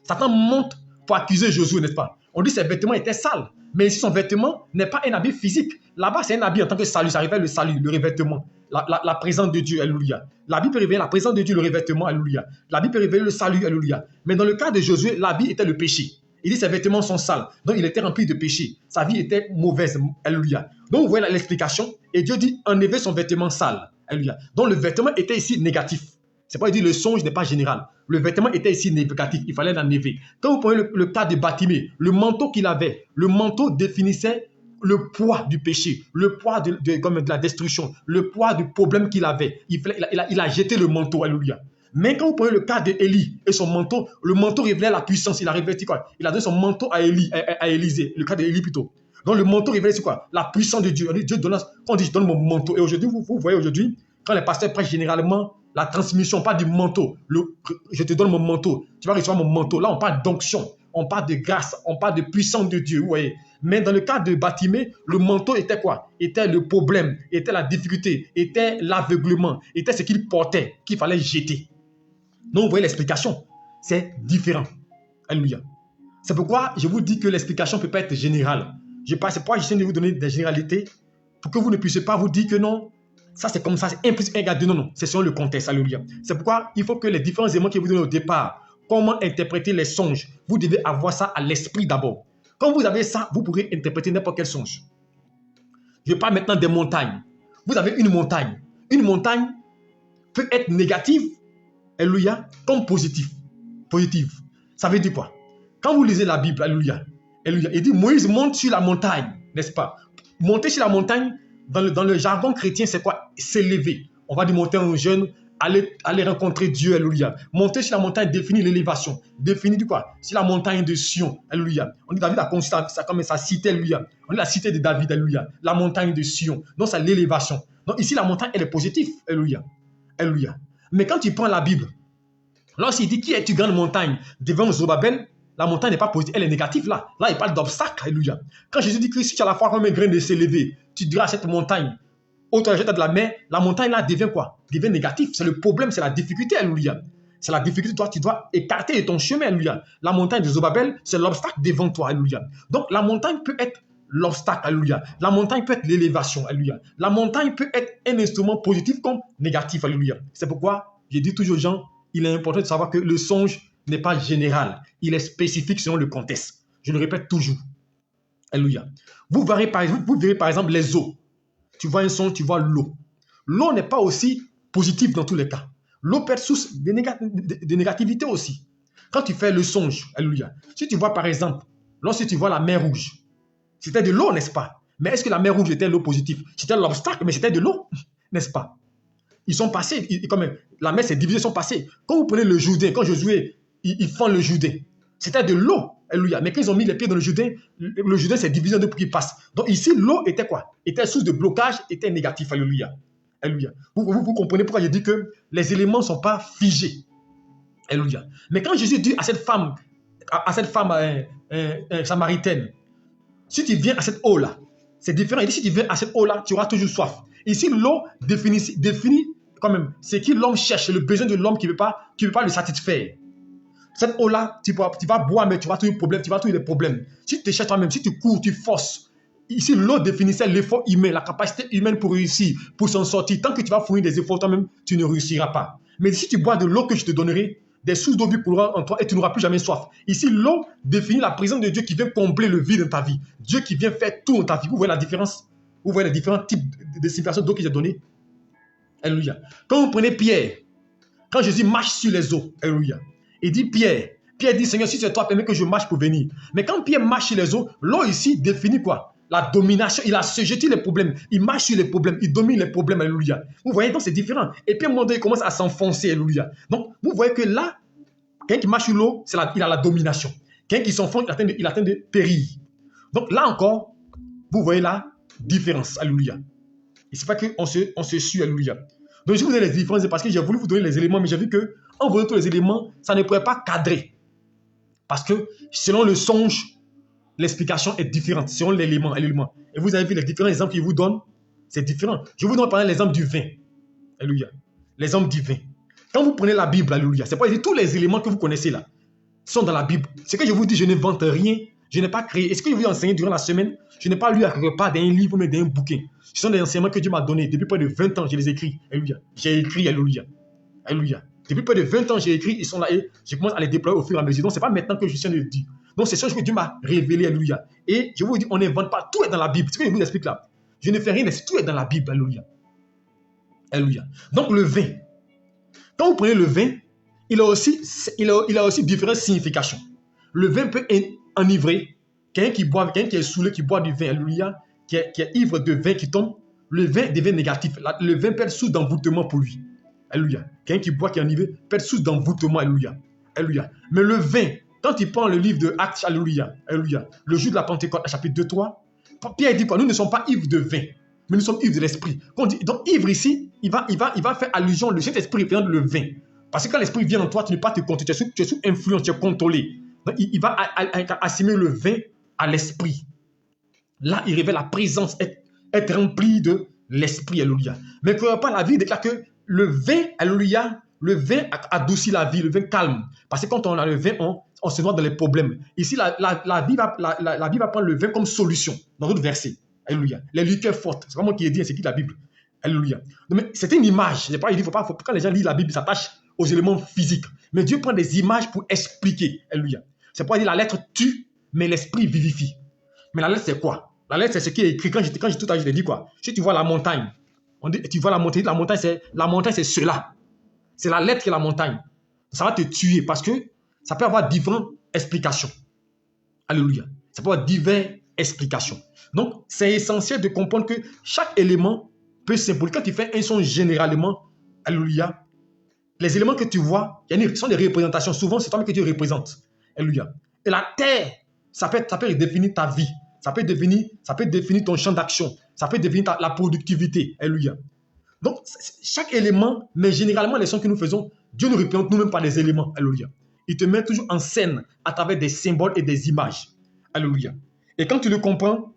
Satan monte pour accuser Josué, n'est-ce pas? On dit que ses vêtements étaient sales. Mais ici, son vêtement n'est pas un habit physique. Là-bas, c'est un habit en tant que salut. Ça révèle le salut, le revêtement. La présence de Dieu, alléluia. L'habit peut révéler la présence de Dieu, le revêtement, alléluia. L'habit peut révéler le salut, alléluia. Mais dans le cas de Josué, l'habit était le péché. Il dit ses vêtements sont sales. Donc, il était rempli de péché. Sa vie était mauvaise, alléluia. Donc, vous voyez l'explication. Et Dieu dit, enlevez son vêtement sale, alléluia. Donc, le vêtement était ici négatif. C'est pas dire le songe n'est pas général. Le vêtement était ici négatif. Il fallait l'enlever. Quand vous prenez le cas de Batimée, le manteau qu'il avait, le manteau définissait le poids du péché, le poids de la destruction, le poids du problème qu'il avait. Il a jeté le manteau, alléluia. Mais quand vous prenez le cas d'Élie et son manteau, le manteau révélait la puissance. Il a revêtu quoi? Il a donné son manteau à Élisée, le cas d'Élie plutôt. Donc le manteau révélait c'est quoi? La puissance de Dieu. Dieu donne, quand on dit je donne mon manteau. Et aujourd'hui, vous voyez aujourd'hui, quand les pasteurs prêchent généralement la transmission, pas du manteau. Je te donne mon manteau. Tu vas recevoir mon manteau. Là, on parle d'onction. On parle de grâce. On parle de puissance de Dieu. Vous voyez. Mais dans le cas de Batimée, le manteau était quoi? Était le problème, était la difficulté, était l'aveuglement, était ce qu'il portait, qu'il fallait jeter. Donc, vous voyez l'explication. C'est différent. Alléluia. C'est pourquoi je vous dis que l'explication ne peut pas être générale. C'est pourquoi j'essaie de vous donner des généralités pour que vous ne puissiez pas vous dire que non, ça c'est comme ça, c'est 1 plus 1 égale 2. Non, non, c'est selon le contexte. Alléluia. C'est pourquoi il faut que les différents éléments que vous donnez au départ, comment interpréter les songes, vous devez avoir ça à l'esprit d'abord. Quand vous avez ça, vous pourrez interpréter n'importe quel songe. Je parle maintenant des montagnes. Vous avez une montagne. Une montagne peut être négative, alléluia, comme positive. Positive. Ça veut dire quoi? Quand vous lisez la Bible, alléluia, alléluia, il dit Moïse monte sur la montagne, n'est-ce pas? Monter sur la montagne, dans le jargon chrétien, c'est quoi? S'élever. On va dire monter un jeune, aller rencontrer Dieu, alléluia. Monter sur la montagne définit l'élévation. Définit du quoi? Sur la montagne de Sion, alléluia. On dit David a construit ça comme sa cité, alléluia. On dit la cité de David, alléluia. La montagne de Sion. Donc c'est l'élévation. Donc ici, la montagne, elle est positive, alléluia. Alléluia. Mais quand tu prends la Bible, lorsqu'il dit qui est-tu grande montagne devant Zorobabel, la montagne n'est pas positive, elle est négative là. Là, il parle d'obstacle, alléluia. Quand Jésus dit que si tu as la foi comme un grain de s'élever, tu diras à cette montagne, autre jette de la mer, la montagne là devient quoi? Devient négative. C'est le problème, c'est la difficulté, alléluia. C'est la difficulté, toi, tu dois écarter de ton chemin, alléluia. La montagne de Zorobabel, c'est l'obstacle devant toi, alléluia. Donc, la montagne peut être l'obstacle, alléluia. La montagne peut être l'élévation, alléluia. La montagne peut être un instrument positif comme négatif, alléluia. C'est pourquoi je dis toujours aux gens, il est important de savoir que le songe n'est pas général. Il est spécifique selon le contexte. Je le répète toujours. Alléluia. Vous verrez par exemple les eaux. Tu vois un songe, tu vois l'eau. L'eau n'est pas aussi positive dans tous les cas. L'eau peut être source de négativité aussi. Quand tu fais le songe, alléluia. Si tu vois par exemple, lorsque tu vois la mer Rouge, c'était de l'eau, n'est-ce pas? Mais est-ce que la mer Rouge était l'eau positive? C'était l'obstacle, mais c'était de l'eau, n'est-ce pas? Ils sont passés, la mer s'est divisée, ils sont passés. Quand vous prenez le Jourdain, quand Josué, ils font le Jourdain, c'était de l'eau, alléluia. Mais quand ils ont mis les pieds dans le Jourdain s'est divisé en deux pour qu'ils passent. Donc ici, l'eau était quoi? Était source de blocage, était négatif, alléluia. Alléluia. Vous comprenez pourquoi je dis que les éléments ne sont pas figés. Alléluia. Mais quand Jésus dit à cette femme samaritaine, si tu viens à cette eau-là, c'est différent. Il dit si tu viens à cette eau-là, tu auras toujours soif. Ici, l'eau définit quand même ce que l'homme cherche, le besoin de l'homme qui ne peut pas le satisfaire. Cette eau-là, tu vas boire, mais tu vas trouver des problèmes. Si tu te cherches toi-même, si tu cours, tu forces, ici, l'eau définissait l'effort humain, la capacité humaine pour réussir, pour s'en sortir. Tant que tu vas fournir des efforts toi-même, tu ne réussiras pas. Mais si tu bois de l'eau que je te donnerai, des sources d'eau vie couleront en toi et tu n'auras plus jamais soif. Ici, l'eau définit la présence de Dieu qui vient combler le vide dans ta vie. Dieu qui vient faire tout dans ta vie. Vous voyez la différence? Vous voyez les différents types de situations d'eau que j'ai données? Alléluia. Quand vous prenez Pierre, quand Jésus marche sur les eaux, alléluia, il dit Pierre dit Seigneur, si c'est toi, permets que je marche pour venir. Mais quand Pierre marche sur les eaux, l'eau ici définit quoi? La domination. Il a jeté les problèmes. Il marche sur les problèmes. Il domine les problèmes. Alléluia. Vous voyez, donc c'est différent. Et puis à un moment donné, il commence à s'enfoncer. Alléluia. Donc vous voyez que là, quelqu'un qui marche sur l'eau, il a la domination. Quelqu'un qui s'enfonce, il atteint de périr. Donc là encore, vous voyez la différence. Alléluia. Et c'est pas qu'on se suit. Alléluia. Donc je vous donne les différences parce que j'ai voulu vous donner les éléments, mais j'ai vu que en vous donnant tous les éléments, ça ne pourrait pas cadrer. Parce que selon le songe, l'explication est différente, selon l'élément. Et vous avez vu les différents exemples qu'il vous donne, c'est différent. Je vous donne par exemple l'exemple du vin. Alléluia. L'exemple du vin. Quand vous prenez la Bible, alléluia, c'est pas dire tous les éléments que vous connaissez là sont dans la Bible. Ce que je vous dis, je n'invente rien, je n'ai pas créé. Et ce que je vous ai enseigné durant la semaine, je n'ai pas lu à quelque part d'un livre, mais d'un bouquin. Ce sont des enseignements que Dieu m'a donnés. Depuis près de 20 ans, je les écris. Alléluia. J'ai écrit, alléluia. Alléluia. Depuis près de 20 ans, j'ai écrit, ils sont là et je commence à les déployer au fur et à mesure. Donc, ce n'est pas maintenant que je viens de le dire. Donc, c'est ce que Dieu m'a révélé, alléluia. Et je vous dis, on n'invente pas, tout est dans la Bible. Ce que je vous explique là, je ne fais rien, mais tout est dans la Bible, alléluia. Alléluia. Donc, le vin. Quand vous prenez le vin, il a aussi différentes significations. Le vin peut enivrer. Quelqu'un qui boit, quelqu'un qui est saoulé, qui boit du vin, alléluia, qui est ivre de vin qui tombe, le vin devient négatif. Le vin peut être source d'envoûtement pour lui. Alléluia. Quelqu'un qui boit, qui est enivré, peut être source d'envoûtement. Alléluia. Alléluia. Mais le vin, quand il prend le livre de Actes, alléluia, alléluia, le jour de la Pentecôte, chapitre 2, 3, Pierre dit quoi? Nous ne sommes pas ivres de vin, mais nous sommes ivres de l'esprit. Donc, ivre ici, il va faire allusion, le Saint-Esprit représente le vin. Parce que quand l'esprit vient en toi, tu n'es pas te contrôler, tu es sous influence, tu es contrôlé. Donc, il va assimiler le vin à l'esprit. Là, il révèle la présence, être rempli de l'esprit, alléluia. Mais pas la vie déclare que le vin, alléluia, le vin adoucit la vie, le vin calme. Parce que quand on a le vin, on se noie dans les problèmes. Ici, la vie va prendre le vin comme solution, dans d'autres versets. Alléluia. Les liqueurs fortes, c'est vraiment qui est dit, c'est qui la Bible. Alléluia. Mais c'est une image. Je n'ai pas dit, quand les gens lisent la Bible, ils s'attachent aux éléments physiques. Mais Dieu prend des images pour expliquer. Alléluia. C'est pas dire la lettre tue, mais l'esprit vivifie. Mais la lettre, c'est quoi? La lettre, c'est ce qui est écrit. Quand j'ai tout à l'heure, je t'ai dit quoi? Si tu vois la montagne, tu vois la montagne, c'est cela. C'est la lettre qui est la montagne. Ça va te tuer parce que ça peut avoir différentes explications. Alléluia. Ça peut avoir diverses explications. Donc, c'est essentiel de comprendre que chaque élément peut symboliser. Quand tu fais un son généralement, alléluia, les éléments que tu vois, sont des représentations. Souvent, c'est toi que Dieu représente. Alléluia. Et la terre, ça peut définir ta vie. Ça peut définir ton champ d'action. Ça peut définir la productivité. Alléluia. Donc, chaque élément, mais généralement, les sons que nous faisons, Dieu nous représente nous-mêmes par des éléments. Alléluia. Il te met toujours en scène à travers des symboles et des images. Alléluia. Et quand tu le comprends,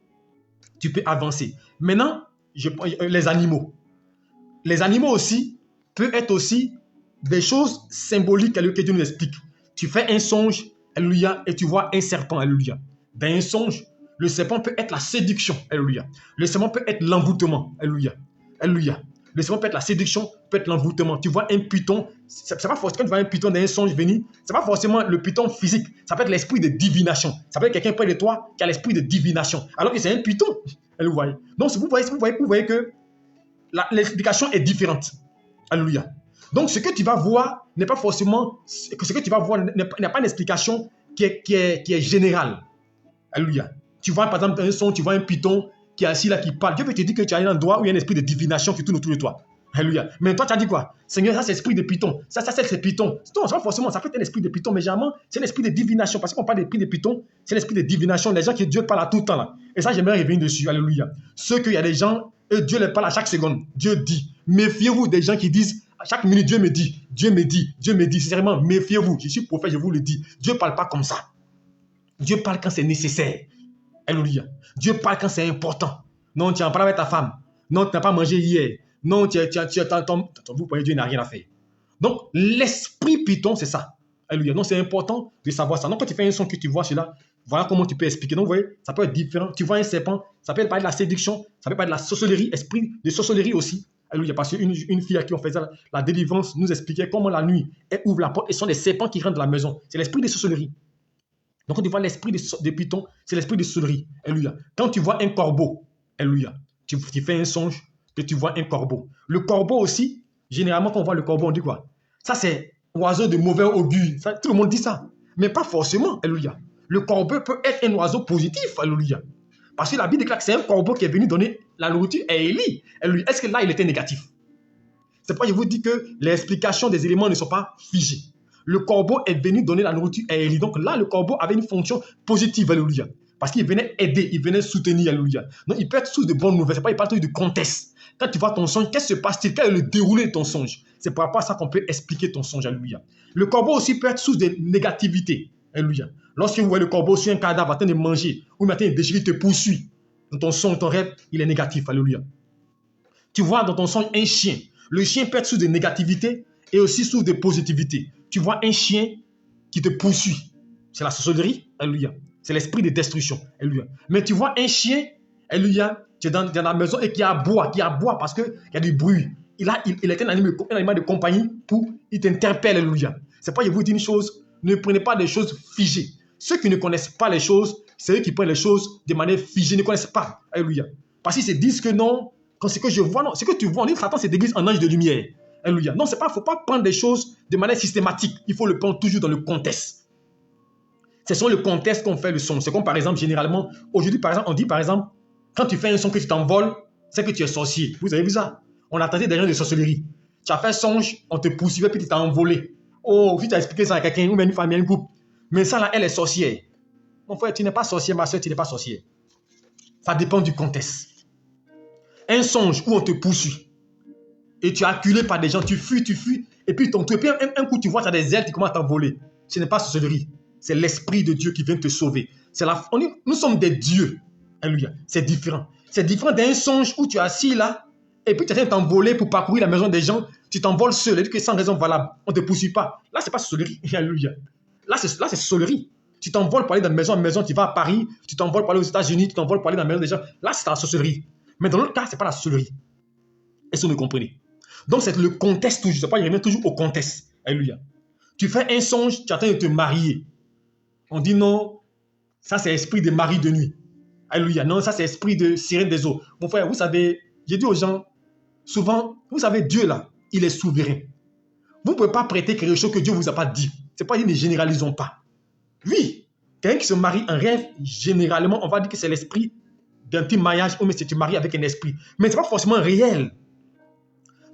tu peux avancer. Maintenant, les animaux. Les animaux aussi peuvent être aussi des choses symboliques que Dieu nous explique. Tu fais un songe, alléluia, et tu vois un serpent, alléluia. Dans un songe, le serpent peut être la séduction, alléluia. Le serpent peut être l'envoûtement, alléluia. Alléluia. Le serpent peut être la séduction, peut être l'envoûtement. Tu vois un python, c'est pas forcément quand tu vois un python dans un songe venir, c'est pas forcément le python physique, ça peut être l'esprit de divination. Ça peut être quelqu'un près de toi qui a l'esprit de divination, alors que c'est un python. Vous voyez. Donc vous voyez que l'explication est différente. Alléluia. Donc ce que tu vas voir n'est pas forcément, ce que tu vas voir n'est pas une explication qui est générale. Alléluia. Tu vois par exemple dans un son, tu vois un python qui est assis là, qui parle. Dieu peut te dire que tu as un endroit où il y a un esprit de divination qui tourne autour de toi. Alléluia. Mais toi, tu as dit quoi? Seigneur, ça c'est l'esprit de python. Ça c'est python. Non, c'est pas forcément, ça peut être un esprit de python, mais généralement, c'est un esprit de divination. Parce qu'on parle d'esprit de python, c'est l'esprit de divination. Les gens qui Dieu parle à tout le temps là. Et ça, j'aimerais revenir dessus. Alléluia. Ceux qu'il y a des gens, Dieu les parle à chaque seconde. Dieu dit. Méfiez-vous des gens qui disent, à chaque minute, Dieu me dit, Dieu me dit, Dieu me dit. Sincèrement, méfiez-vous. Je suis prophète, je vous le dis. Dieu ne parle pas comme ça. Dieu parle quand c'est nécessaire. Alléluia. Dieu parle quand c'est important. Non, tu n'as pas avec ta femme. Non, tu n'as pas mangé hier. Non, vous voyez, Dieu n'a rien à faire. Donc, l'esprit python, c'est ça. Alléluia. Donc, c'est important de savoir ça. Donc, quand tu fais un son que tu vois cela, Voilà comment tu peux expliquer. Donc, vous voyez, ça peut être différent. Tu vois un serpent, ça peut parler de la séduction, ça peut parler de la sorcellerie, esprit de sorcellerie aussi. Alléluia. Parce qu'une fille à qui on faisait la délivrance nous expliquait comment la nuit, elle ouvre la porte et ce sont des serpents qui rentrent dans la maison. C'est l'esprit de sorcellerie. Donc, quand tu vois l'esprit de python, c'est l'esprit de sorcellerie. Alléluia. Quand tu vois un corbeau, alléluia, tu fais un songe que tu vois un corbeau. Le corbeau aussi, généralement, quand on voit le corbeau, on dit quoi? Ça, c'est oiseau de mauvais augure. Ça, tout le monde dit ça. Mais pas forcément, alléluia. Le corbeau peut être un oiseau positif, alléluia. Parce que la Bible déclare que c'est un corbeau qui est venu donner la nourriture à Élie. Est-ce que là, il était négatif? C'est pourquoi je vous dis que les explications des éléments ne sont pas figées. Le corbeau est venu donner la nourriture à Élie. Donc là, le corbeau avait une fonction positive, alléluia. Parce qu'il venait aider, il venait soutenir, alléluia. Donc il peut être source de bonnes nouvelles. C'est pas, il parle de contexte. Quand tu vois ton songe, qu'est-ce qui se passe-t-il? Quel est le déroulé de ton songe? C'est par rapport à ça qu'on peut expliquer ton songe, alléluia. Le corbeau aussi peut être source de négativité, alléluia. Lorsque vous voyez le corbeau sur un cadavre en train de manger, ou maintenant il déchire, il te poursuit. Dans ton songe, ton rêve, il est négatif, alléluia. Tu vois dans ton songe un chien. Le chien peut être source de négativité et aussi source de positivité. Tu vois un chien qui te poursuit. C'est la sorcellerie, alléluia. C'est l'esprit de destruction, alléluia. Mais tu vois un chien, alléluia, tu es dans la maison et qui aboie parce qu'il y a du bruit. Il est un animal de compagnie il t'interpelle, alléluia. C'est pas, je vous dis une chose, ne prenez pas des choses figées. Ceux qui ne connaissent pas les choses, c'est eux qui prennent les choses de manière figée, ne connaissent pas, alléluia. Parce qu'ils se disent que non, quand ce que je vois, non, ce que tu vois, on dit que Satan se déguise en ange de lumière. Alléluia. Non, il ne faut pas prendre des choses de manière systématique. Il faut le prendre toujours dans le contexte. C'est sur le contexte qu'on fait le son. C'est comme par exemple, généralement, aujourd'hui, par exemple, on dit par exemple, quand tu fais un son que tu t'envoles, c'est que tu es sorcier. Vous avez vu ça? On attendait des gens de sorcellerie. Tu as fait songe, on te poursuivait, puis tu t'es envolé. Oh, puis tu as expliqué ça à quelqu'un, ou même une famille, un groupe. Mais ça là, elle est sorcière. Mon frère, tu n'es pas sorcier, ma soeur, tu n'es pas sorcière. Ça dépend du contexte. Un songe où on te poursuit et tu es acculé par des gens, tu fuis, et puis un coup tu vois, tu as des ailes qui commencent à t'envoler. Ce n'est pas sorcellerie, c'est l'Esprit de Dieu qui vient te sauver. Nous sommes des dieux. Alléluia. C'est différent. C'est différent d'un songe où tu es assis là, et puis tu es en train de t'envoler pour parcourir la maison des gens, tu t'envoles seul, et que sans raison valable, on ne te poursuit pas. Là, ce n'est pas sorcellerie. Alléluia. Là, c'est sorcellerie. Tu t'envoles pour aller de maison en maison, tu vas à Paris, tu t'envoles pour aller aux États-Unis, tu t'envoles pour aller dans la maison des gens. Là, c'est la sorcellerie. Mais dans l'autre cas, ce n'est pas la sorcellerie. Est-ce que vous me comprenez? Donc, c'est le contexte toujours. C'est pas, il revient toujours au contexte. Alléluia. Tu fais un songe, tu attends de te marier. On dit non, ça c'est esprit de mari de nuit. Alléluia. Non, ça c'est esprit de sirène des eaux. Mon frère, vous savez, j'ai dit aux gens, souvent, vous savez, Dieu là, il est souverain. Vous ne pouvez pas prêter quelque chose que Dieu ne vous a pas dit. C'est pas dit, ne généralisons pas. Oui, quelqu'un qui se marie en rêve, généralement, on va dire que c'est l'esprit d'un petit mariage, ou mais c'est tu maries avec un esprit. Mais ce n'est pas forcément réel.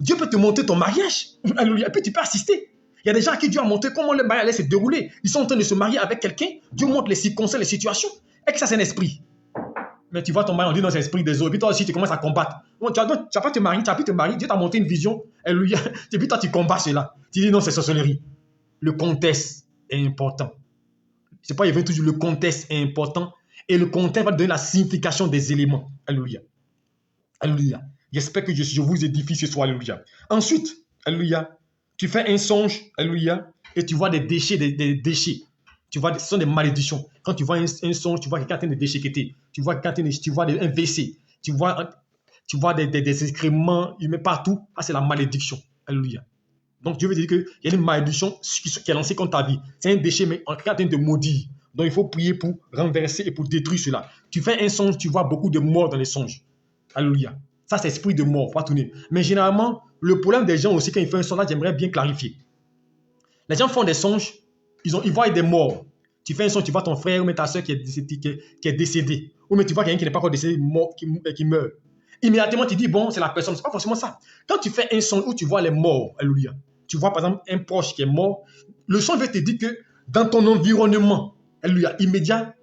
Dieu peut te montrer ton mariage. Alléluia. Et puis tu peux assister. Il y a des gens à qui Dieu a montré comment le mariage allait se dérouler. Ils sont en train de se marier avec quelqu'un. Dieu montre les circonstances, les situations. Et que ça, c'est un esprit. Mais tu vois ton mari, on dit non, c'est l'esprit des eaux. Et puis toi aussi, tu commences à combattre. Non, tu n'as pas te marier, tu as pu te marier. Dieu t'a montré une vision. Alléluia. Et puis toi, tu combats cela. Tu dis non, c'est sorcellerie. Le contexte est important. C'est pas, il veut toujours le contexte est important. Et le contexte va te donner la signification des éléments. Alléluia. Alléluia. J'espère que je vous édifie ce soir. Alléluia. Ensuite, alléluia, tu fais un songe, alléluia, et tu vois des déchets, des déchets. Tu vois, ce sont des malédictions. Quand tu vois un songe, tu vois quelqu'un en train de déchiqueter. Tu vois un WC. Tu vois des excréments humains partout. Ah, c'est la malédiction. Alléluia. Donc, Dieu veut dire qu'il y a une malédiction qui est lancée contre ta vie. C'est un déchet, mais en train de maudire. Donc, il faut prier pour renverser et pour détruire cela. Tu fais un songe, tu vois beaucoup de morts dans les songes. Alléluia. Ça, c'est esprit de mort. Il faut pas tourner. Mais généralement, le problème des gens aussi, quand ils font un songe, là, j'aimerais bien clarifier. Les gens font des songes, ils voient des morts. Tu fais un songe, tu vois ton frère ou même ta soeur qui est décédé. Ou même tu vois quelqu'un qui n'est pas encore décédé, mort, qui meurt. Immédiatement, tu dis, bon, c'est la personne. Ce n'est pas forcément ça. Quand tu fais un songe où tu vois les morts, alléluia, tu vois par exemple un proche qui est mort, le songe va te dire que dans ton environnement, alléluia, immédiat,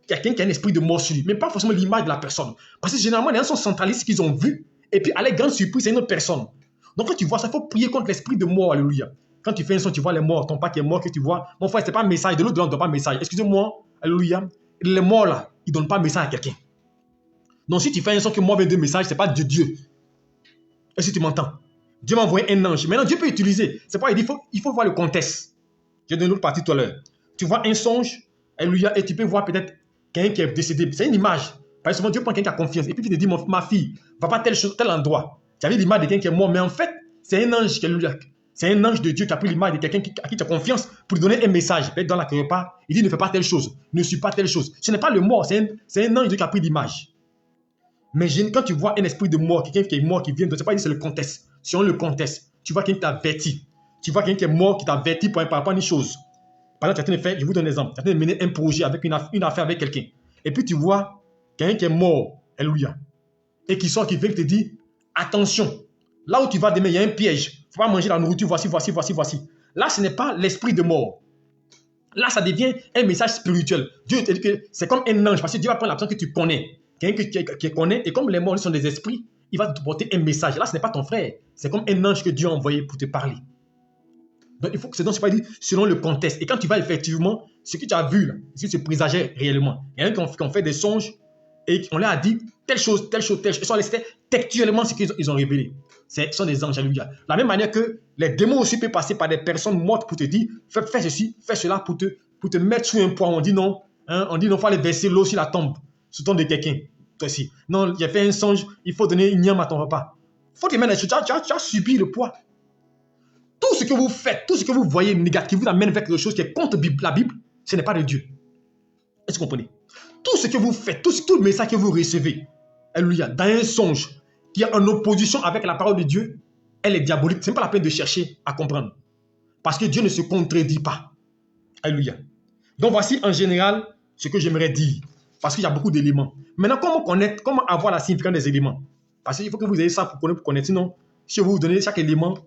quelqu'un qui a un esprit de mort sur lui, mais pas forcément l'image de la personne. Parce que généralement, les gens sont centralistes qu'ils ont vu, et puis à la grande surprise, c'est une autre personne. Donc quand tu vois ça, il faut prier contre l'esprit de mort, alléluia. Quand tu fais un son, tu vois les morts, ton père qui est mort, que tu vois. Mon frère, ce n'est pas un message, de l'autre, on ne donne pas un message. Excusez-moi, alléluia. Les morts là, ils ne donnent pas un message à quelqu'un. Donc si tu fais un son que moi, avec deux messages, ce n'est pas de Dieu. Est-ce que tu m'entends? Dieu m'a envoyé un ange. Maintenant, Dieu peut utiliser. C'est pas, il faut voir le contexte. J'ai donné une autre partie tout à l'heure. Tu vois un songe, Alléluia. Et tu peux voir peut-être quelqu'un qui est décédé. C'est une image. Par exemple, Dieu prend quelqu'un qui a confiance. Et puis il te dit, ma fille, va pas tel endroit. Tu avais l'image de quelqu'un qui est mort. Mais en fait, c'est un ange. C'est un ange de Dieu qui a pris l'image de quelqu'un à qui tu as confiance pour lui donner un message. Dans la quelque part, il dit, ne fais pas telle chose. Ne suis pas telle chose. Ce n'est pas le mort. C'est un ange de Dieu qui a pris l'image. Mais quand tu vois un esprit de mort, quelqu'un qui est mort, qui vient, c'est pas dit c'est le contexte. Si on le contexte, tu vois quelqu'un qui t'avertit. Tu vois quelqu'un qui est mort, qui t'avertit par rapport à une chose. Par exemple, tu as fait, je vous donne un exemple. Tu as mené un projet avec une affaire avec quelqu'un. Et puis tu vois quelqu'un qui est mort, alléluia. Et qui sort, qui vient, qui te dit, attention, là où tu vas demain, il y a un piège. Il ne faut pas manger la nourriture, voici. Là, ce n'est pas l'esprit de mort. Là, ça devient un message spirituel. Dieu te dit que c'est comme un ange, parce que Dieu va prendre la personne que tu connais. Quelqu'un qui connaît, et comme les morts sont des esprits, il va te porter un message. Là, ce n'est pas ton frère. C'est comme un ange que Dieu a envoyé pour te parler. Donc, il faut que c'est donc pas dit selon le contexte. Et quand tu vas effectivement, ce que tu as vu là, si tu présageais réellement. Il y en a qui ont fait des songes et on leur a dit telle chose. Ils sont restés textuellement ce qu'ils ont révélé. Ce sont des anges, alléluia. De la même manière que les démons aussi peuvent passer par des personnes mortes pour te dire fais ceci, fais cela pour te mettre sous un poids. On dit non, il faut aller verser l'eau sur la tombe, sur tombe de quelqu'un. Toi aussi. Non, il a fait un songe, il faut donner une niam à ton repas. Il faut te mettre, tu as subi le poids. Tout ce que vous faites, tout ce que vous voyez négatif, qui vous amène vers quelque chose qui est contre la Bible, ce n'est pas de Dieu. Est-ce que vous comprenez? Tout ce que vous faites, tout le message que vous recevez, alléluia, dans un songe qui est en opposition avec la parole de Dieu, elle est diabolique. Ce n'est pas la peine de chercher à comprendre. Parce que Dieu ne se contredit pas. Alléluia. Donc voici en général ce que j'aimerais dire. Parce qu'il y a beaucoup d'éléments. Maintenant, comment avoir la signification des éléments? Parce qu'il faut que vous ayez ça pour connaître. Sinon, si vous donnez chaque élément,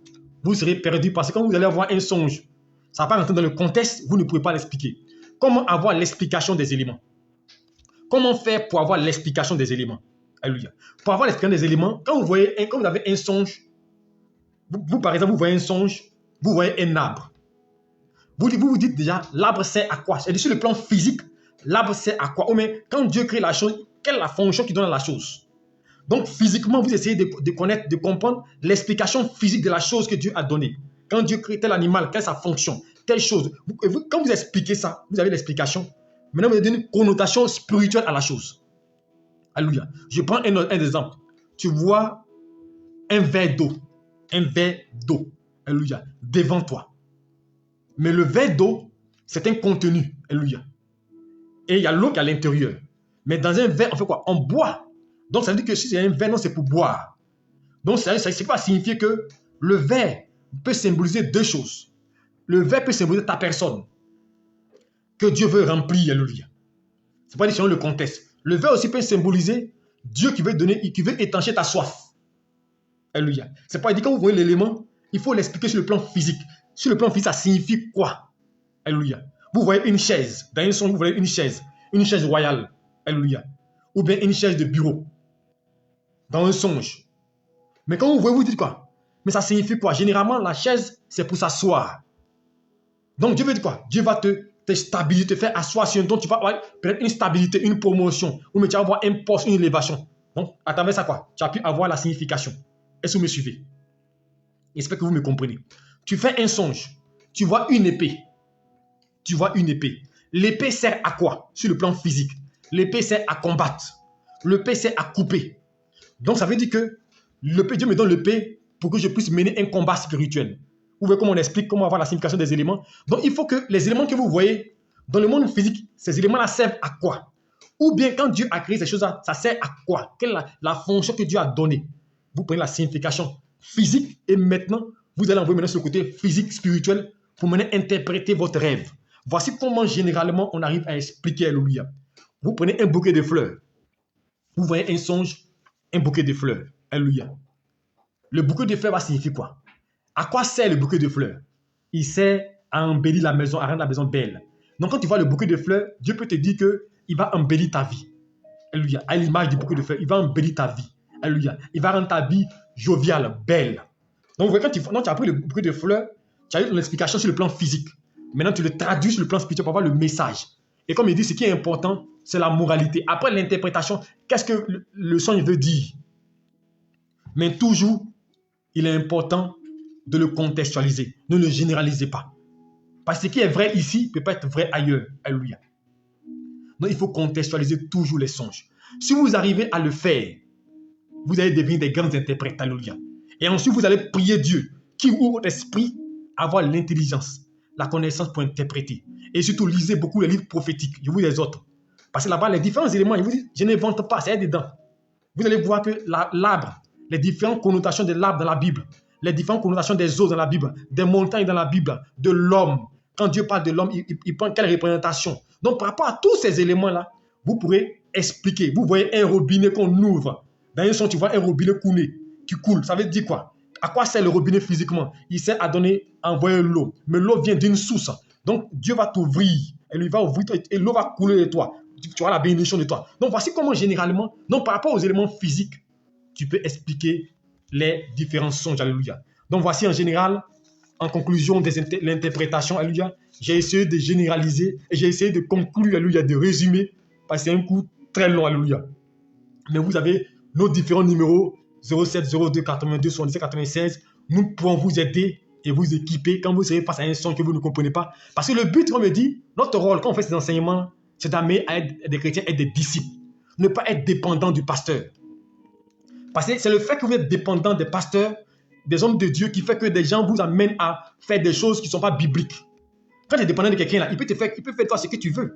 vous serez perdu. Parce que quand vous allez avoir un songe, ça va pas rentrer dans le contexte, vous ne pouvez pas l'expliquer. Comment avoir l'explication des éléments? Comment faire pour avoir l'explication des éléments? Alléluia. Pour avoir l'explication des éléments, quand vous avez un songe, vous par exemple, vous voyez un songe, vous voyez un arbre. Vous vous dites déjà, l'arbre sert à quoi? Et sur le plan physique, l'arbre sert à quoi? Mais quand Dieu crée la chose, quelle est la fonction qu'il donne à la chose? Donc, physiquement, vous essayez de connaître, de comprendre l'explication physique de la chose que Dieu a donnée. Quand Dieu crée tel animal, quelle est sa fonction? Telle chose. Quand vous expliquez ça, vous avez l'explication. Maintenant, vous avez une connotation spirituelle à la chose. Alléluia. Je prends un exemple. Tu vois un verre d'eau. Un verre d'eau. Alléluia. Devant toi. Mais le verre d'eau, c'est un contenu. Alléluia. Et il y a l'eau qui est à l'intérieur. Mais dans un verre, on fait quoi? On boit. Donc, ça veut dire que si c'est un verre, non, c'est pour boire. Donc, ça va signifier que le verre peut symboliser deux choses. Le verre peut symboliser ta personne que Dieu veut remplir. Alléluia. C'est pas dit selon le contexte. Le verre aussi peut symboliser Dieu qui veut donner, qui veut étancher ta soif. Alléluia. C'est pas dit quand vous voyez l'élément, il faut l'expliquer sur le plan physique. Sur le plan physique, ça signifie quoi? Alléluia. Vous voyez une chaise. Dans un songe, vous voyez une chaise royale. Alléluia. Ou bien une chaise de bureau. Dans un songe. Mais quand vous voyez, vous dites quoi? Mais ça signifie quoi? Généralement, la chaise, c'est pour s'asseoir. Donc, Dieu veut dire quoi? Dieu va te stabiliser, te faire asseoir sur un don. Tu vas avoir peut-être une stabilité, une promotion. Ou mais tu vas avoir un poste, une élévation. Donc, à travers ça, quoi? Tu as pu avoir la signification. Est-ce que vous me suivez? J'espère que vous me comprenez. Tu fais un songe. Tu vois une épée. Tu vois une épée. L'épée sert à quoi? Sur le plan physique. L'épée sert à combattre. L'épée sert à couper. Donc, ça veut dire que Dieu me donne l'épée pour que je puisse mener un combat spirituel. Vous voyez comment on explique, comment avoir la signification des éléments. Donc, il faut que les éléments que vous voyez dans le monde physique, ces éléments-là servent à quoi? Ou bien, quand Dieu a créé ces choses-là, ça sert à quoi? Quelle est la fonction que Dieu a donnée? Vous prenez la signification physique et maintenant, vous allez envoyer sur le côté physique, spirituel, pour maintenant interpréter votre rêve. Voici comment, généralement, on arrive à expliquer, alléluia. Vous prenez un bouquet de fleurs. Vous voyez un songe, un bouquet de fleurs. Alléluia. Le bouquet de fleurs va signifier quoi? À quoi sert le bouquet de fleurs? Il sert à embellir la maison, à rendre la maison belle. Donc, quand tu vois le bouquet de fleurs, Dieu peut te dire qu'il va embellir ta vie. Alléluia. À l'image du bouquet de fleurs, il va embellir ta vie. Alléluia. Il va rendre ta vie joviale, belle. Donc, vous voyez, quand tu as pris le bouquet de fleurs, tu as eu l'explication sur le plan physique. Maintenant, tu le traduis sur le plan spirituel pour avoir le message. Et comme il dit, ce qui est important, c'est la moralité. Après l'interprétation, qu'est-ce que le songe veut dire? Mais toujours, il est important de le contextualiser. Ne le généralisez pas. Parce que ce qui est vrai ici ne peut pas être vrai ailleurs. Alléluia. Donc, il faut contextualiser toujours les songes. Si vous arrivez à le faire, vous allez devenir des grands interprètes. Alléluia. Et ensuite, vous allez prier Dieu qui ouvre votre esprit à avoir l'intelligence, la connaissance pour interpréter. Et surtout, lisez beaucoup les livres prophétiques. Je vous dis les autres. Parce que là-bas, les différents éléments, je vous dis, je n'invente pas, c'est dedans. Vous allez voir que l'arbre, les différentes connotations de l'arbre dans la Bible, les différentes connotations des eaux dans la Bible, des montagnes dans la Bible, de l'homme. Quand Dieu parle de l'homme, il prend quelle représentation? Donc, par rapport à tous ces éléments-là, vous pourrez expliquer. Vous voyez un robinet qu'on ouvre. Dans un son, tu vois un robinet couler, qui coule. Ça veut dire quoi? À quoi sert le robinet physiquement? Il sert à envoyer l'eau. Mais l'eau vient d'une source. Donc, Dieu va t'ouvrir. Et lui va ouvrir et l'eau va couler de toi. Tu auras la bénédiction de toi. Donc, voici comment généralement, donc par rapport aux éléments physiques, tu peux expliquer les différents songes. Alléluia. Donc, voici en général, en conclusion de l'interprétation, alléluia, j'ai essayé de généraliser et j'ai essayé de conclure, alléluia, de résumer, parce que c'est un coup très long, alléluia. Mais vous avez nos différents numéros 07 02 82 77 96. Nous pourrons vous aider et vous équiper quand vous serez face à un son que vous ne comprenez pas. Parce que le but, comme on me dit, notre rôle quand on fait ces enseignements, c'est d'amener à être des chrétiens et des disciples. Ne pas être dépendant du pasteur. Parce que c'est le fait que vous êtes dépendant des pasteurs, des hommes de Dieu, qui fait que des gens vous amènent à faire des choses qui ne sont pas bibliques. Quand tu es dépendant de quelqu'un, là, il peut faire de toi ce que tu veux.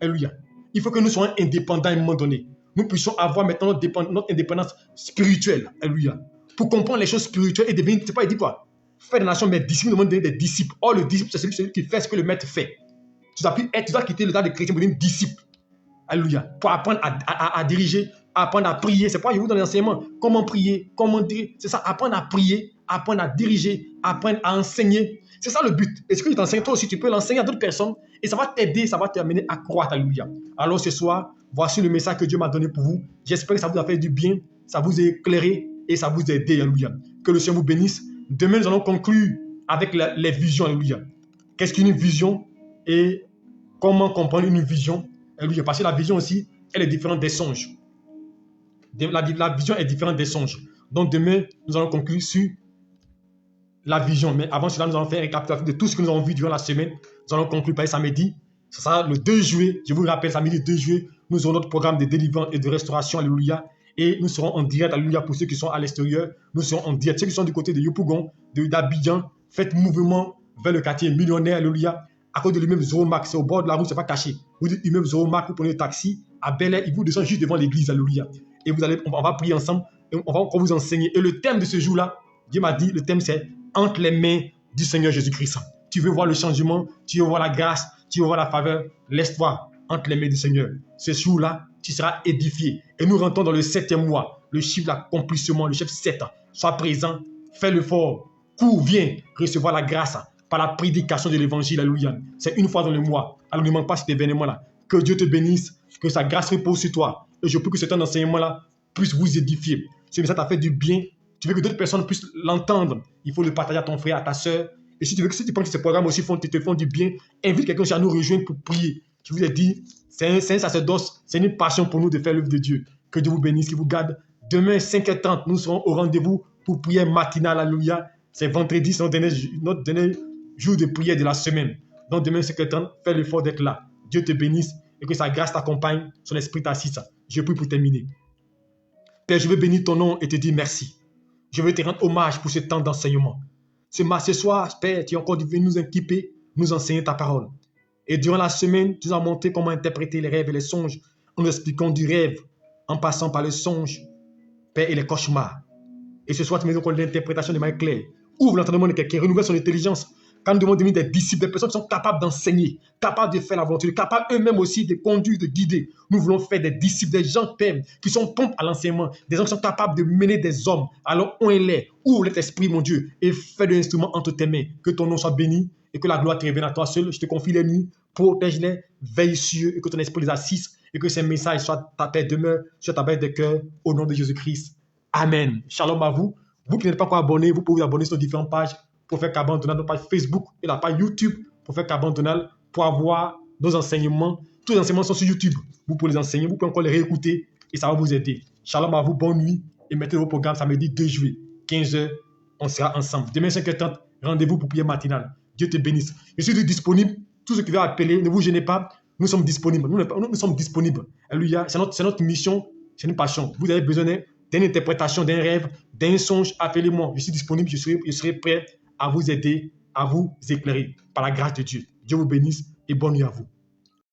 Alléluia. Il faut que nous soyons indépendants à un moment donné. Nous puissions avoir maintenant notre indépendance spirituelle. Alléluia. Pour comprendre les choses spirituelles et devenir, c'est pas, il dit quoi? Faire des nations, mes disciples, demande des disciples. Or, le disciple, c'est celui qui fait ce que le maître fait. Tu dois quitter le tas de chrétiens pour devenir disciple. Alléluia. Pour apprendre à diriger, apprendre à prier. C'est pas, je vous donne l'enseignement. Comment prier, comment dire. C'est ça, apprendre à prier, apprendre à diriger, apprendre à enseigner. C'est ça le but. Et ce que je t'enseigne, toi aussi, tu peux l'enseigner à d'autres personnes et ça va t'aider, ça va t'amener à croître. Alléluia. Alors ce soir, voici le message que Dieu m'a donné pour vous. J'espère que ça vous a fait du bien, ça vous a éclairé et ça vous a aidé. Alléluia. Que le Seigneur vous bénisse. Demain, nous allons conclure avec les visions. Alléluia. Qu'est-ce qu'une vision et comment comprendre une vision? Alléluia. Parce que la vision aussi, elle est différente des songes. La vision est différente des songes. Donc demain, nous allons conclure sur la vision. Mais avant cela, nous allons faire un récapitulatif de tout ce que nous avons vu durant la semaine. Nous allons conclure par samedi. Ce sera le 2 juillet. Je vous rappelle, samedi 2 juillet, nous aurons notre programme de délivrance et de restauration. Alléluia. Et nous serons en direct. Alléluia. Pour ceux qui sont à l'extérieur, nous serons en direct. Ceux qui sont du côté de Yopougon, d'Abidjan, faites mouvement vers le quartier millionnaire. Alléluia. À cause de l'immeuble Zoromac, c'est au bord de la route, c'est pas caché. Vous dites immeuble Zoromac, vous prenez le taxi à Bel Air, il vous descend juste devant l'église. Alléluia. Et on va prier ensemble. Et on va encore vous enseigner. Et le thème de ce jour-là, Dieu m'a dit, le thème c'est entre les mains du Seigneur Jésus-Christ. Tu veux voir le changement, tu veux voir la grâce, tu veux voir la faveur, laisse-toi entre les mains du Seigneur. Ce jour-là, tu seras édifié. Et nous rentrons dans le 7e mois, le chiffre d'accomplissement, le chiffre 7. Sois présent, fais l'effort, cours, viens recevoir la grâce par la prédication de l'évangile. Alléluia. C'est une fois dans le mois. Alors ne manque pas cet événement-là. Que Dieu te bénisse, que sa grâce repose sur toi. Et je prie que cet enseignement-là puisse vous édifier. Ce message t'a fait du bien. Tu veux que d'autres personnes puissent l'entendre, il faut le partager à ton frère, à ta soeur. Et si tu penses que ces programmes aussi te font du bien, invite quelqu'un à nous rejoindre pour prier. Je vous ai dit, c'est un sacerdoce, c'est une passion pour nous de faire l'œuvre de Dieu. Que Dieu vous bénisse, qu'il vous garde. Demain, 5h30, nous serons au rendez-vous pour prière matinale. Alléluia. C'est vendredi, c'est notre dernier jour de prière de la semaine. Donc demain, 5h30, fais l'effort d'être là. Dieu te bénisse et que sa grâce t'accompagne, son esprit t'assiste. Je prie pour terminer. Père, je veux bénir ton nom et te dire merci. Je veux te rendre hommage pour ce temps d'enseignement. Ce soir, Père, tu es encore venu nous équiper, nous enseigner ta parole. Et durant la semaine, tu nous as montré comment interpréter les rêves et les songes, en nous expliquant du rêve, en passant par le songe, Père, et les cauchemars. Et ce soir, tu me dis encore l'interprétation de manière claire. Ouvre l'entendement de quelqu'un, renouvelle son intelligence. Quand nous devons devenir des disciples, des personnes qui sont capables d'enseigner, capables de faire l'aventure, capables eux-mêmes aussi de conduire, de guider. Nous voulons faire des disciples, des gens qui sont prompts à l'enseignement, des gens qui sont capables de mener des hommes. Alors, on est là. Ouvre cet esprit, mon Dieu, et fais de l'instrument entre tes mains. Que ton nom soit béni et que la gloire te revienne à toi seul. Je te confie les nuits, protège-les, veille sur eux et que ton esprit les assiste et que ces messages soient ta paix demeure sur ta paix de cœur au nom de Jésus-Christ. Amen. Shalom à vous. Vous qui n'êtes pas encore abonné, vous pouvez vous abonner sur nos différentes pages. Prophet Caban Donald, notre page Facebook et la page YouTube Prophet Caban Donald pour avoir nos enseignements. Tous les enseignements sont sur YouTube. Vous pouvez les enseigner, vous pouvez encore les réécouter et ça va vous aider. Shalom à vous, bonne nuit et mettez vos programmes samedi 2 juillet, 15h. On sera ensemble. Demain 5h30, rendez-vous pour prière matinale. Dieu te bénisse. Je suis disponible. Tous ceux qui veulent appeler, ne vous gênez pas. Nous sommes disponibles. Nous sommes disponibles. Alléluia. C'est notre mission, c'est une passion. Vous avez besoin d'une interprétation, d'un rêve, d'un songe. Appelez-moi. Je suis disponible. Je serai prêt à vous aider, à vous éclairer par la grâce de Dieu. Dieu vous bénisse et bonne nuit à vous.